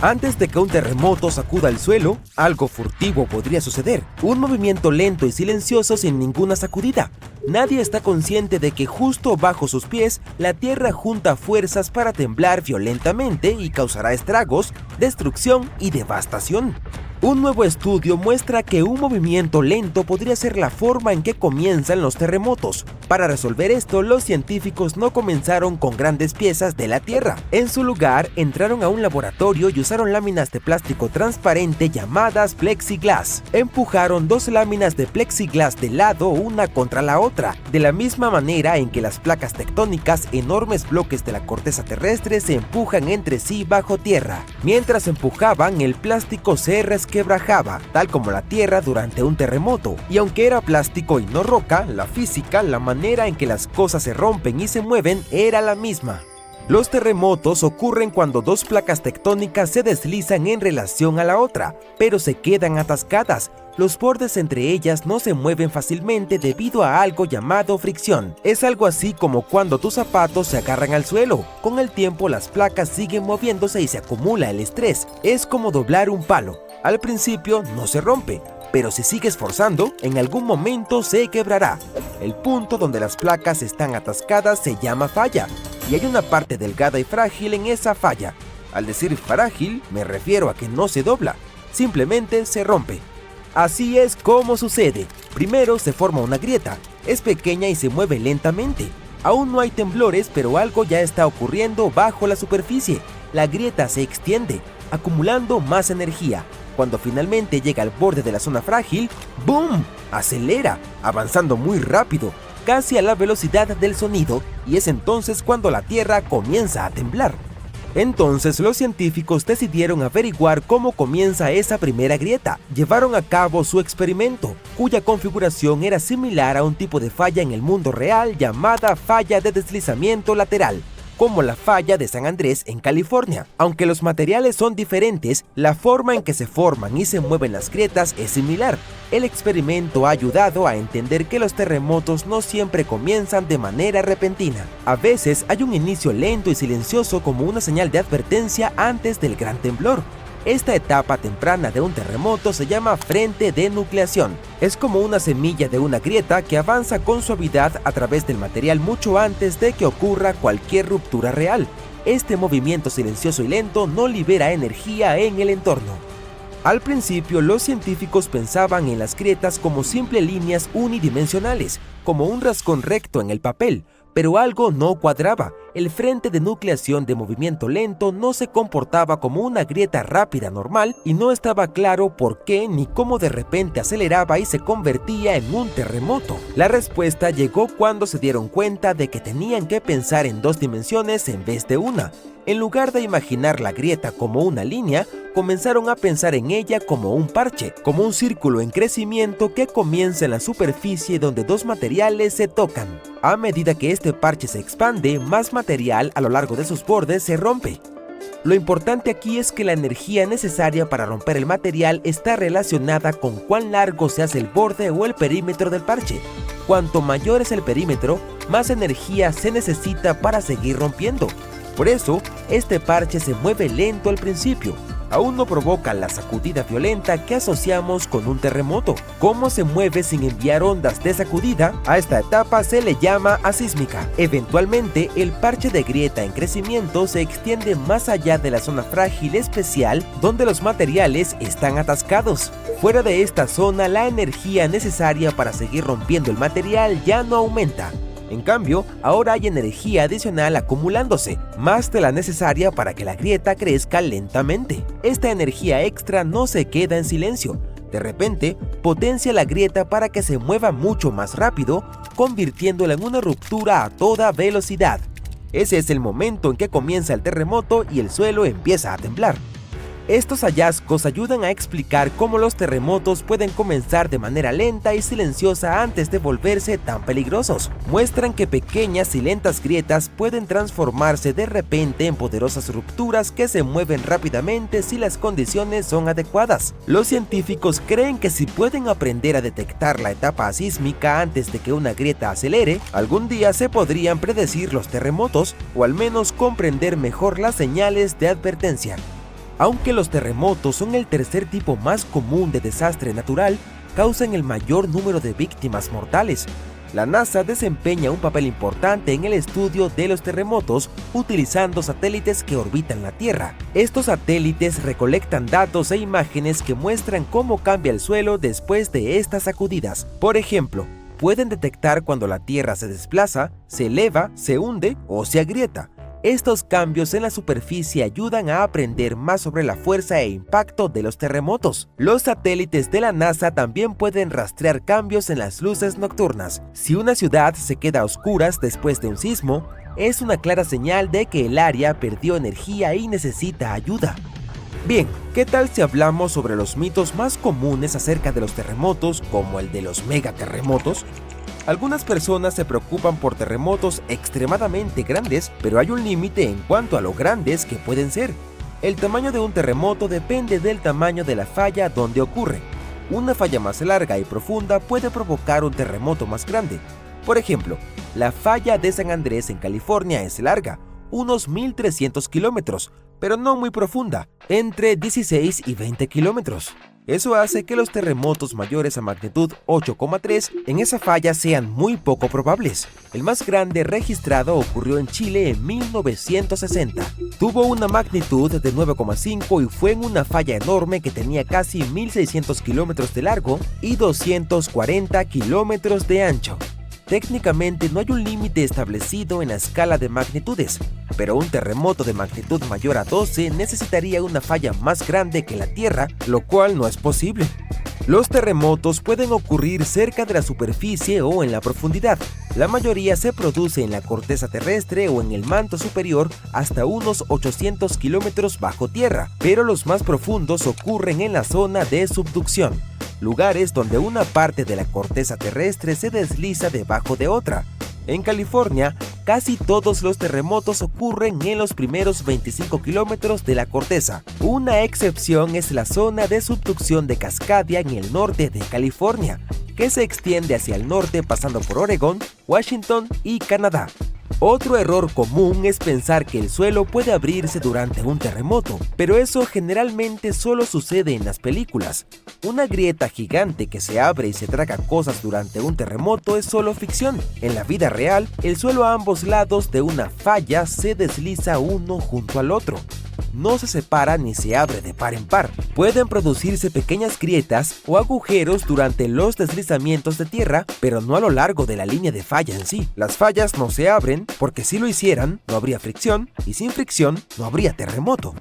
Antes de que un terremoto sacuda el suelo, algo furtivo podría suceder. Un movimiento lento y silencioso sin ninguna sacudida. Nadie está consciente de que justo bajo sus pies, la Tierra junta fuerzas para temblar violentamente y causará estragos, destrucción y devastación. Un nuevo estudio muestra que un movimiento lento podría ser la forma en que comienzan los terremotos. Para resolver esto, los científicos no comenzaron con grandes piezas de la Tierra. En su lugar, entraron a un laboratorio y usaron láminas de plástico transparente llamadas plexiglass. Empujaron 2 láminas de plexiglass de lado una contra la otra, de la misma manera en que las placas tectónicas, enormes bloques de la corteza terrestre, se empujan entre sí bajo tierra. Mientras empujaban, el plástico se resquebrajaba, tal como la Tierra durante un terremoto. Y aunque era plástico y no roca, la física, la manera en que las cosas se rompen y se mueven, era la misma. Los terremotos ocurren cuando 2 placas tectónicas se deslizan en relación a la otra, pero se quedan atascadas. Los bordes entre ellas no se mueven fácilmente debido a algo llamado fricción. Es algo así como cuando tus zapatos se agarran al suelo. Con el tiempo las placas siguen moviéndose y se acumula el estrés. Es como doblar un palo. Al principio no se rompe, pero si sigues forzando, en algún momento se quebrará. El punto donde las placas están atascadas se llama falla, y hay una parte delgada y frágil en esa falla. Al decir frágil, me refiero a que no se dobla, simplemente se rompe. Así es como sucede. Primero se forma una grieta, es pequeña y se mueve lentamente. Aún no hay temblores, pero algo ya está ocurriendo bajo la superficie. La grieta se extiende, acumulando más energía. Cuando finalmente llega al borde de la zona frágil, ¡boom!, acelera, avanzando muy rápido, casi a la velocidad del sonido, y es entonces cuando la Tierra comienza a temblar. Entonces los científicos decidieron averiguar cómo comienza esa primera grieta. Llevaron a cabo su experimento, cuya configuración era similar a un tipo de falla en el mundo real llamada falla de deslizamiento lateral, como la falla de San Andrés en California. Aunque los materiales son diferentes, la forma en que se forman y se mueven las grietas es similar. El experimento ha ayudado a entender que los terremotos no siempre comienzan de manera repentina. A veces hay un inicio lento y silencioso como una señal de advertencia antes del gran temblor. Esta etapa temprana de un terremoto se llama frente de nucleación. Es como una semilla de una grieta que avanza con suavidad a través del material mucho antes de que ocurra cualquier ruptura real. Este movimiento silencioso y lento no libera energía en el entorno. Al principio, los científicos pensaban en las grietas como simples líneas unidimensionales, como un rascón recto en el papel, pero algo no cuadraba. El frente de nucleación de movimiento lento no se comportaba como una grieta rápida normal y no estaba claro por qué ni cómo de repente aceleraba y se convertía en un terremoto. La respuesta llegó cuando se dieron cuenta de que tenían que pensar en 2 dimensiones en vez de una. En lugar de imaginar la grieta como una línea, comenzaron a pensar en ella como un parche, como un círculo en crecimiento que comienza en la superficie donde 2 materiales se tocan. A medida que este parche se expande, más material a lo largo de sus bordes se rompe. Lo importante aquí es que la energía necesaria para romper el material está relacionada con cuán largo se hace el borde o el perímetro del parche. Cuanto mayor es el perímetro, más energía se necesita para seguir rompiendo. Por eso, este parche se mueve lento al principio. Aún no provoca la sacudida violenta que asociamos con un terremoto. ¿Cómo se mueve sin enviar ondas de sacudida? A esta etapa se le llama asísmica. Eventualmente, el parche de grieta en crecimiento se extiende más allá de la zona frágil especial donde los materiales están atascados. Fuera de esta zona, la energía necesaria para seguir rompiendo el material ya no aumenta. En cambio, ahora hay energía adicional acumulándose, más de la necesaria para que la grieta crezca lentamente. Esta energía extra no se queda en silencio. De repente, potencia la grieta para que se mueva mucho más rápido, convirtiéndola en una ruptura a toda velocidad. Ese es el momento en que comienza el terremoto y el suelo empieza a temblar. Estos hallazgos ayudan a explicar cómo los terremotos pueden comenzar de manera lenta y silenciosa antes de volverse tan peligrosos. Muestran que pequeñas y lentas grietas pueden transformarse de repente en poderosas rupturas que se mueven rápidamente si las condiciones son adecuadas. Los científicos creen que si pueden aprender a detectar la etapa sísmica antes de que una grieta acelere, algún día se podrían predecir los terremotos o al menos comprender mejor las señales de advertencia. Aunque los terremotos son el tercer tipo más común de desastre natural, causan el mayor número de víctimas mortales. La NASA desempeña un papel importante en el estudio de los terremotos utilizando satélites que orbitan la Tierra. Estos satélites recolectan datos e imágenes que muestran cómo cambia el suelo después de estas sacudidas. Por ejemplo, pueden detectar cuando la Tierra se desplaza, se eleva, se hunde o se agrieta. Estos cambios en la superficie ayudan a aprender más sobre la fuerza e impacto de los terremotos. Los satélites de la NASA también pueden rastrear cambios en las luces nocturnas. Si una ciudad se queda a oscuras después de un sismo, es una clara señal de que el área perdió energía y necesita ayuda. Bien, ¿qué tal si hablamos sobre los mitos más comunes acerca de los terremotos, como el de los megaterremotos? Algunas personas se preocupan por terremotos extremadamente grandes, pero hay un límite en cuanto a lo grandes que pueden ser. El tamaño de un terremoto depende del tamaño de la falla donde ocurre. Una falla más larga y profunda puede provocar un terremoto más grande. Por ejemplo, la falla de San Andrés en California es larga, unos 1.300 kilómetros, pero no muy profunda, entre 16 y 20 kilómetros. Eso hace que los terremotos mayores a magnitud 8,3 en esa falla sean muy poco probables. El más grande registrado ocurrió en Chile en 1960. Tuvo una magnitud de 9,5 y fue en una falla enorme que tenía casi 1.600 kilómetros de largo y 240 kilómetros de ancho. Técnicamente no hay un límite establecido en la escala de magnitudes, pero un terremoto de magnitud mayor a 12 necesitaría una falla más grande que la Tierra, lo cual no es posible. Los terremotos pueden ocurrir cerca de la superficie o en la profundidad. La mayoría se produce en la corteza terrestre o en el manto superior hasta unos 800 kilómetros bajo tierra, pero los más profundos ocurren en la zona de subducción, lugares donde una parte de la corteza terrestre se desliza debajo de otra. En California, casi todos los terremotos ocurren en los primeros 25 kilómetros de la corteza. Una excepción es la zona de subducción de Cascadia en el norte de California, que se extiende hacia el norte pasando por Oregón, Washington y Canadá. Otro error común es pensar que el suelo puede abrirse durante un terremoto, pero eso generalmente solo sucede en las películas. Una grieta gigante que se abre y se traga cosas durante un terremoto es solo ficción. En la vida real, el suelo a ambos lados de una falla se desliza uno junto al otro. No se separa ni se abre de par en par. Pueden producirse pequeñas grietas o agujeros durante los deslizamientos de tierra, pero no a lo largo de la línea de falla en sí. Las fallas no se abren porque si lo hicieran, no habría fricción, y sin fricción, no habría terremoto.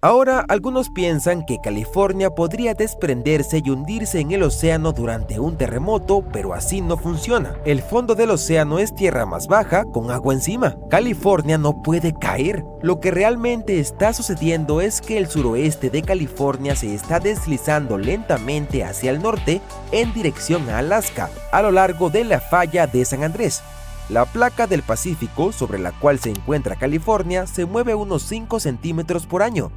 Ahora, algunos piensan que California podría desprenderse y hundirse en el océano durante un terremoto, pero así no funciona. El fondo del océano es tierra más baja, con agua encima. California no puede caer. Lo que realmente está sucediendo es que el suroeste de California se está deslizando lentamente hacia el norte en dirección a Alaska, a lo largo de la falla de San Andrés. La placa del Pacífico, sobre la cual se encuentra California, se mueve unos 5 centímetros por año,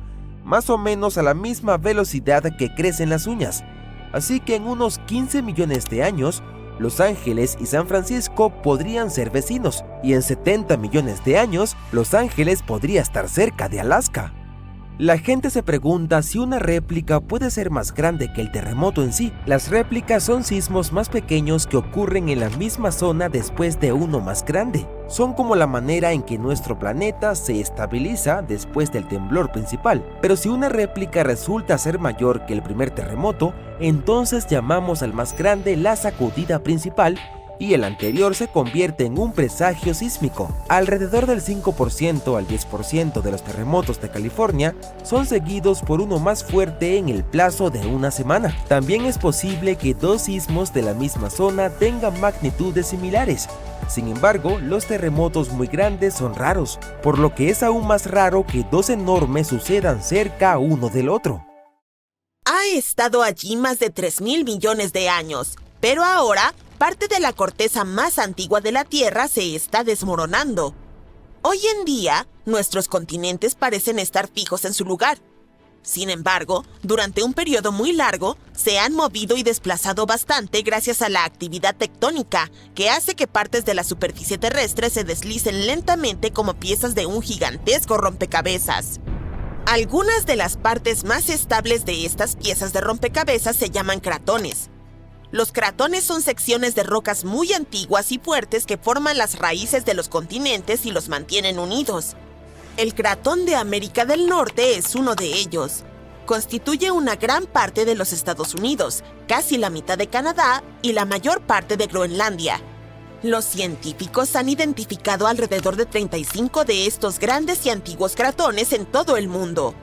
más o menos a la misma velocidad que crecen las uñas. Así que en unos 15 millones de años, Los Ángeles y San Francisco podrían ser vecinos, y en 70 millones de años, Los Ángeles podría estar cerca de Alaska. La gente se pregunta si una réplica puede ser más grande que el terremoto en sí. Las réplicas son sismos más pequeños que ocurren en la misma zona después de uno más grande. Son como la manera en que nuestro planeta se estabiliza después del temblor principal. Pero si una réplica resulta ser mayor que el primer terremoto, entonces llamamos al más grande la sacudida principal, y el anterior se convierte en un presagio sísmico. Alrededor del 5% al 10% de los terremotos de California son seguidos por uno más fuerte en el plazo de una semana. También es posible que dos sismos de la misma zona tengan magnitudes similares. Sin embargo, los terremotos muy grandes son raros, por lo que es aún más raro que dos enormes sucedan cerca uno del otro. Ha estado allí más de 3.000 millones de años, pero ahora parte de la corteza más antigua de la Tierra se está desmoronando. Hoy en día, nuestros continentes parecen estar fijos en su lugar. Sin embargo, durante un periodo muy largo, se han movido y desplazado bastante gracias a la actividad tectónica, que hace que partes de la superficie terrestre se deslicen lentamente como piezas de un gigantesco rompecabezas. Algunas de las partes más estables de estas piezas de rompecabezas se llaman cratones. Los cratones son secciones de rocas muy antiguas y fuertes que forman las raíces de los continentes y los mantienen unidos. El cratón de América del Norte es uno de ellos. Constituye una gran parte de los Estados Unidos, casi la mitad de Canadá y la mayor parte de Groenlandia. Los científicos han identificado alrededor de 35 de estos grandes y antiguos cratones en todo el mundo.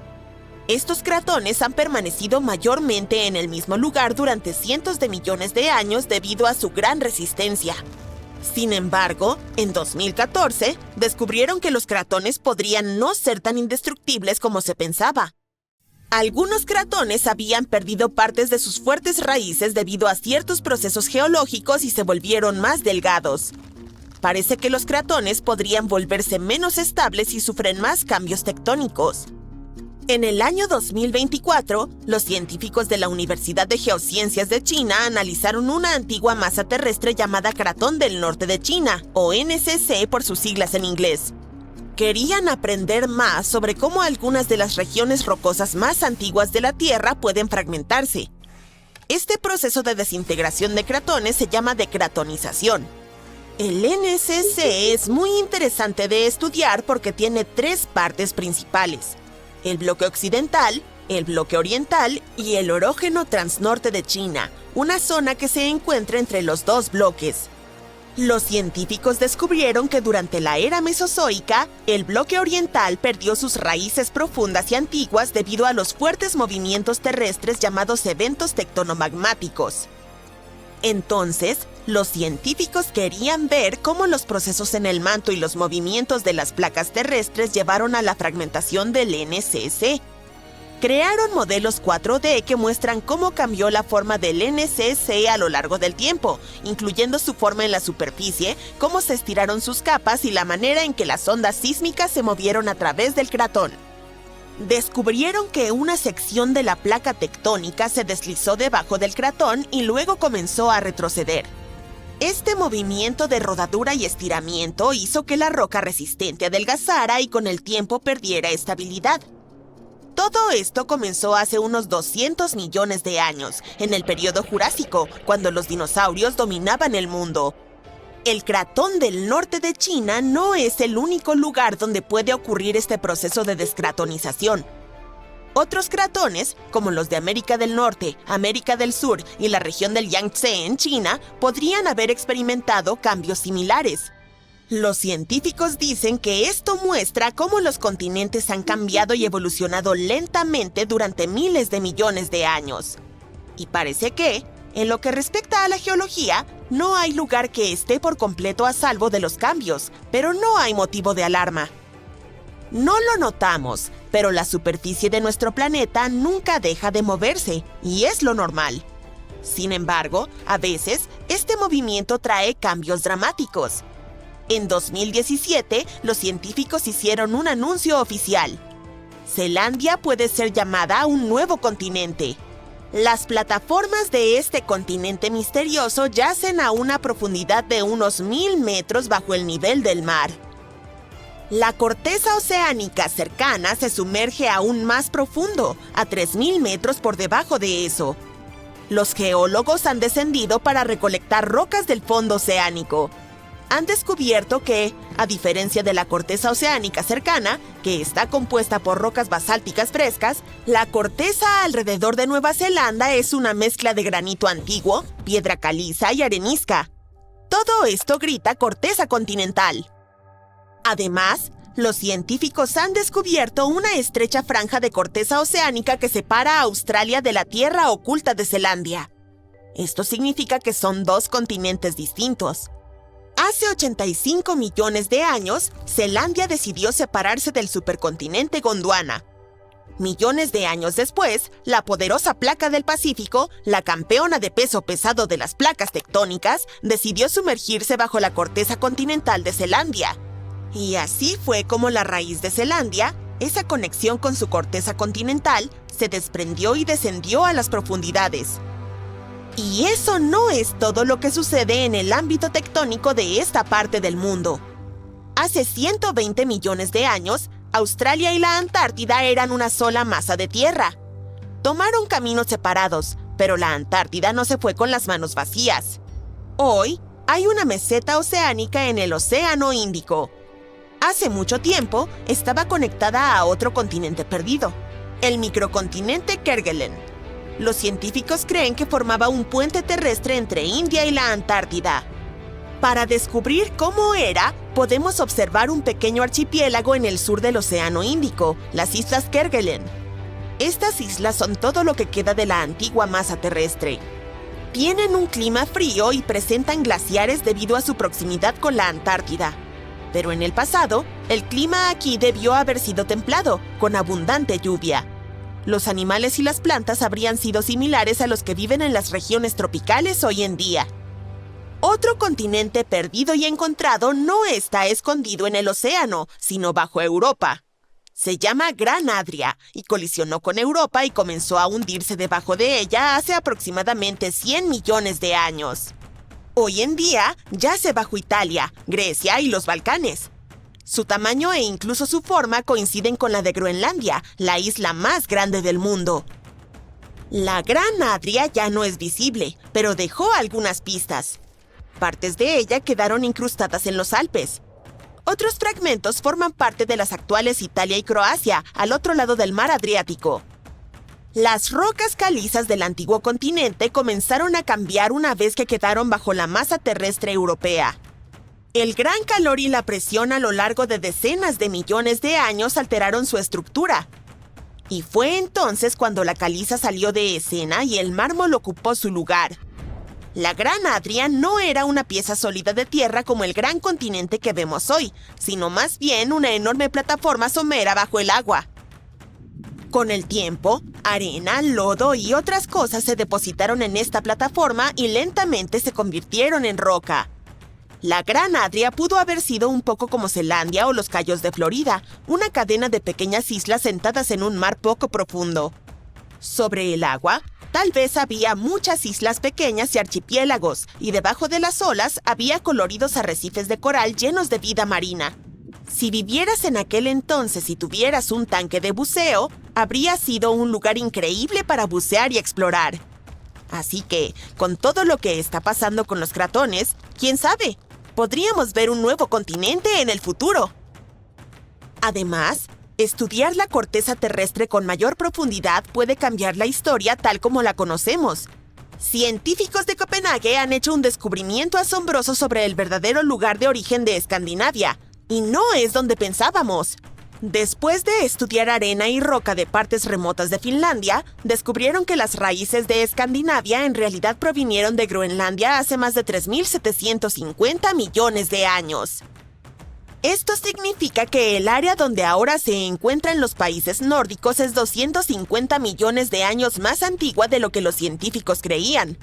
Estos cratones han permanecido mayormente en el mismo lugar durante cientos de millones de años debido a su gran resistencia. Sin embargo, en 2014, descubrieron que los cratones podrían no ser tan indestructibles como se pensaba. Algunos cratones habían perdido partes de sus fuertes raíces debido a ciertos procesos geológicos y se volvieron más delgados. Parece que los cratones podrían volverse menos estables y sufren más cambios tectónicos. En el año 2024, los científicos de la Universidad de Geociencias de China analizaron una antigua masa terrestre llamada Cratón del Norte de China, o NCC por sus siglas en inglés. Querían aprender más sobre cómo algunas de las regiones rocosas más antiguas de la Tierra pueden fragmentarse. Este proceso de desintegración de cratones se llama decratonización. El NCC es muy interesante de estudiar porque tiene tres partes principales: el bloque occidental, el bloque oriental y el orógeno transnorte de China, una zona que se encuentra entre los dos bloques. Los científicos descubrieron que durante la era mesozoica, el bloque oriental perdió sus raíces profundas y antiguas debido a los fuertes movimientos terrestres llamados eventos tectonomagmáticos. Entonces, los científicos querían ver cómo los procesos en el manto y los movimientos de las placas terrestres llevaron a la fragmentación del NCC. Crearon modelos 4D que muestran cómo cambió la forma del NCC a lo largo del tiempo, incluyendo su forma en la superficie, cómo se estiraron sus capas y la manera en que las ondas sísmicas se movieron a través del cratón. Descubrieron que una sección de la placa tectónica se deslizó debajo del cratón y luego comenzó a retroceder. Este movimiento de rodadura y estiramiento hizo que la roca resistente adelgazara y con el tiempo perdiera estabilidad. Todo esto comenzó hace unos 200 millones de años, en el período Jurásico, cuando los dinosaurios dominaban el mundo. El Cratón del Norte de China no es el único lugar donde puede ocurrir este proceso de descratonización. Otros cratones, como los de América del Norte, América del Sur y la región del Yangtze en China, podrían haber experimentado cambios similares. Los científicos dicen que esto muestra cómo los continentes han cambiado y evolucionado lentamente durante miles de millones de años. Y parece que, en lo que respecta a la geología, no hay lugar que esté por completo a salvo de los cambios, pero no hay motivo de alarma. No lo notamos, pero la superficie de nuestro planeta nunca deja de moverse, y es lo normal. Sin embargo, a veces, este movimiento trae cambios dramáticos. En 2017, los científicos hicieron un anuncio oficial. Zelandia puede ser llamada un nuevo continente. Las plataformas de este continente misterioso yacen a una profundidad de unos 1000 metros bajo el nivel del mar. La corteza oceánica cercana se sumerge aún más profundo, a 3000 metros por debajo de eso. Los geólogos han descendido para recolectar rocas del fondo oceánico. Han descubierto que, a diferencia de la corteza oceánica cercana, que está compuesta por rocas basálticas frescas, la corteza alrededor de Nueva Zelanda es una mezcla de granito antiguo, piedra caliza y arenisca. Todo esto grita corteza continental. Además, los científicos han descubierto una estrecha franja de corteza oceánica que separa a Australia de la tierra oculta de Zelandia. Esto significa que son dos continentes distintos. Hace 85 millones de años, Zelandia decidió separarse del supercontinente Gondwana. Millones de años después, la poderosa placa del Pacífico, la campeona de peso pesado de las placas tectónicas, decidió sumergirse bajo la corteza continental de Zelandia. Y así fue como la raíz de Zelandia, esa conexión con su corteza continental, se desprendió y descendió a las profundidades. Y eso no es todo lo que sucede en el ámbito tectónico de esta parte del mundo. Hace 120 millones de años, Australia y la Antártida eran una sola masa de tierra. Tomaron caminos separados, pero la Antártida no se fue con las manos vacías. Hoy, hay una meseta oceánica en el Océano Índico. Hace mucho tiempo, estaba conectada a otro continente perdido, el microcontinente Kerguelen. Los científicos creen que formaba un puente terrestre entre India y la Antártida. Para descubrir cómo era, podemos observar un pequeño archipiélago en el sur del Océano Índico, las Islas Kerguelen. Estas islas son todo lo que queda de la antigua masa terrestre. Tienen un clima frío y presentan glaciares debido a su proximidad con la Antártida. Pero en el pasado, el clima aquí debió haber sido templado, con abundante lluvia. Los animales y las plantas habrían sido similares a los que viven en las regiones tropicales hoy en día. Otro continente perdido y encontrado no está escondido en el océano, sino bajo Europa. Se llama Gran Adria y colisionó con Europa y comenzó a hundirse debajo de ella hace aproximadamente 100 millones de años. Hoy en día yace bajo Italia, Grecia y los Balcanes. Su tamaño e incluso su forma coinciden con la de Groenlandia, la isla más grande del mundo. La Gran Adria ya no es visible, pero dejó algunas pistas. Partes de ella quedaron incrustadas en los Alpes. Otros fragmentos forman parte de las actuales Italia y Croacia, al otro lado del mar Adriático. Las rocas calizas del antiguo continente comenzaron a cambiar una vez que quedaron bajo la masa terrestre europea. El gran calor y la presión a lo largo de decenas de millones de años alteraron su estructura. Y fue entonces cuando la caliza salió de escena y el mármol ocupó su lugar. La Gran Adria no era una pieza sólida de tierra como el gran continente que vemos hoy, sino más bien una enorme plataforma somera bajo el agua. Con el tiempo, arena, lodo y otras cosas se depositaron en esta plataforma y lentamente se convirtieron en roca. La Gran Adria pudo haber sido un poco como Zelandia o los Cayos de Florida, una cadena de pequeñas islas sentadas en un mar poco profundo. Sobre el agua, tal vez había muchas islas pequeñas y archipiélagos, y debajo de las olas había coloridos arrecifes de coral llenos de vida marina. Si vivieras en aquel entonces y tuvieras un tanque de buceo, habría sido un lugar increíble para bucear y explorar. Así que, con todo lo que está pasando con los cratones, ¿quién sabe? Podríamos ver un nuevo continente en el futuro. Además, estudiar la corteza terrestre con mayor profundidad puede cambiar la historia tal como la conocemos. Científicos de Copenhague han hecho un descubrimiento asombroso sobre el verdadero lugar de origen de Escandinavia, y no es donde pensábamos. Después de estudiar arena y roca de partes remotas de Finlandia, descubrieron que las raíces de Escandinavia en realidad provinieron de Groenlandia hace más de 3.750 millones de años. Esto significa que el área donde ahora se encuentran los países nórdicos es 250 millones de años más antigua de lo que los científicos creían.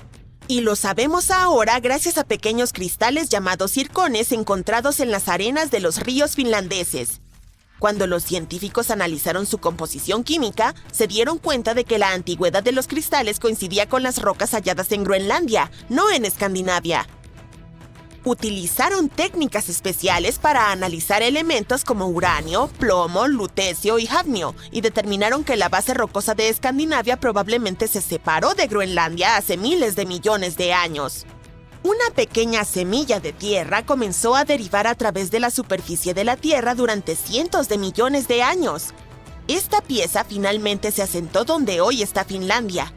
Y lo sabemos ahora gracias a pequeños cristales llamados zircones encontrados en las arenas de los ríos finlandeses. Cuando los científicos analizaron su composición química, se dieron cuenta de que la antigüedad de los cristales coincidía con las rocas halladas en Groenlandia, no en Escandinavia. Utilizaron técnicas especiales para analizar elementos como uranio, plomo, lutecio y hafnio, y determinaron que la base rocosa de Escandinavia probablemente se separó de Groenlandia hace miles de millones de años. Una pequeña semilla de tierra comenzó a derivar a través de la superficie de la Tierra durante cientos de millones de años. Esta pieza finalmente se asentó donde hoy está Finlandia.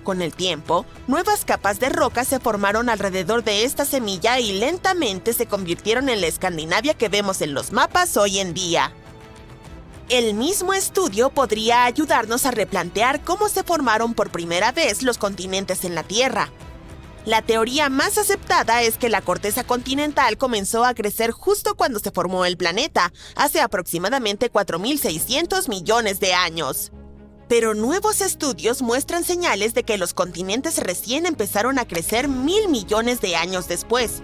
Con el tiempo, nuevas capas de roca se formaron alrededor de esta semilla y lentamente se convirtieron en la Escandinavia que vemos en los mapas hoy en día. El mismo estudio podría ayudarnos a replantear cómo se formaron por primera vez los continentes en la Tierra. La teoría más aceptada es que la corteza continental comenzó a crecer justo cuando se formó el planeta, hace aproximadamente 4.600 millones de años. Pero nuevos estudios muestran señales de que los continentes recién empezaron a crecer 1.000 millones de años después.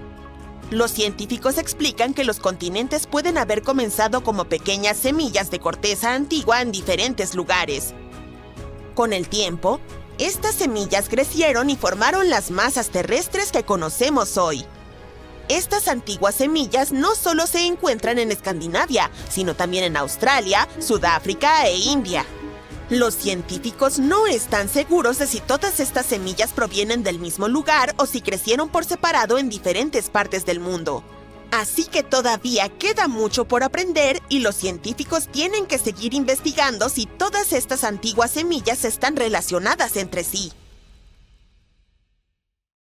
Los científicos explican que los continentes pueden haber comenzado como pequeñas semillas de corteza antigua en diferentes lugares. Con el tiempo, estas semillas crecieron y formaron las masas terrestres que conocemos hoy. Estas antiguas semillas no solo se encuentran en Escandinavia, sino también en Australia, Sudáfrica e India. Los científicos no están seguros de si todas estas semillas provienen del mismo lugar o si crecieron por separado en diferentes partes del mundo. Así que todavía queda mucho por aprender y los científicos tienen que seguir investigando si todas estas antiguas semillas están relacionadas entre sí.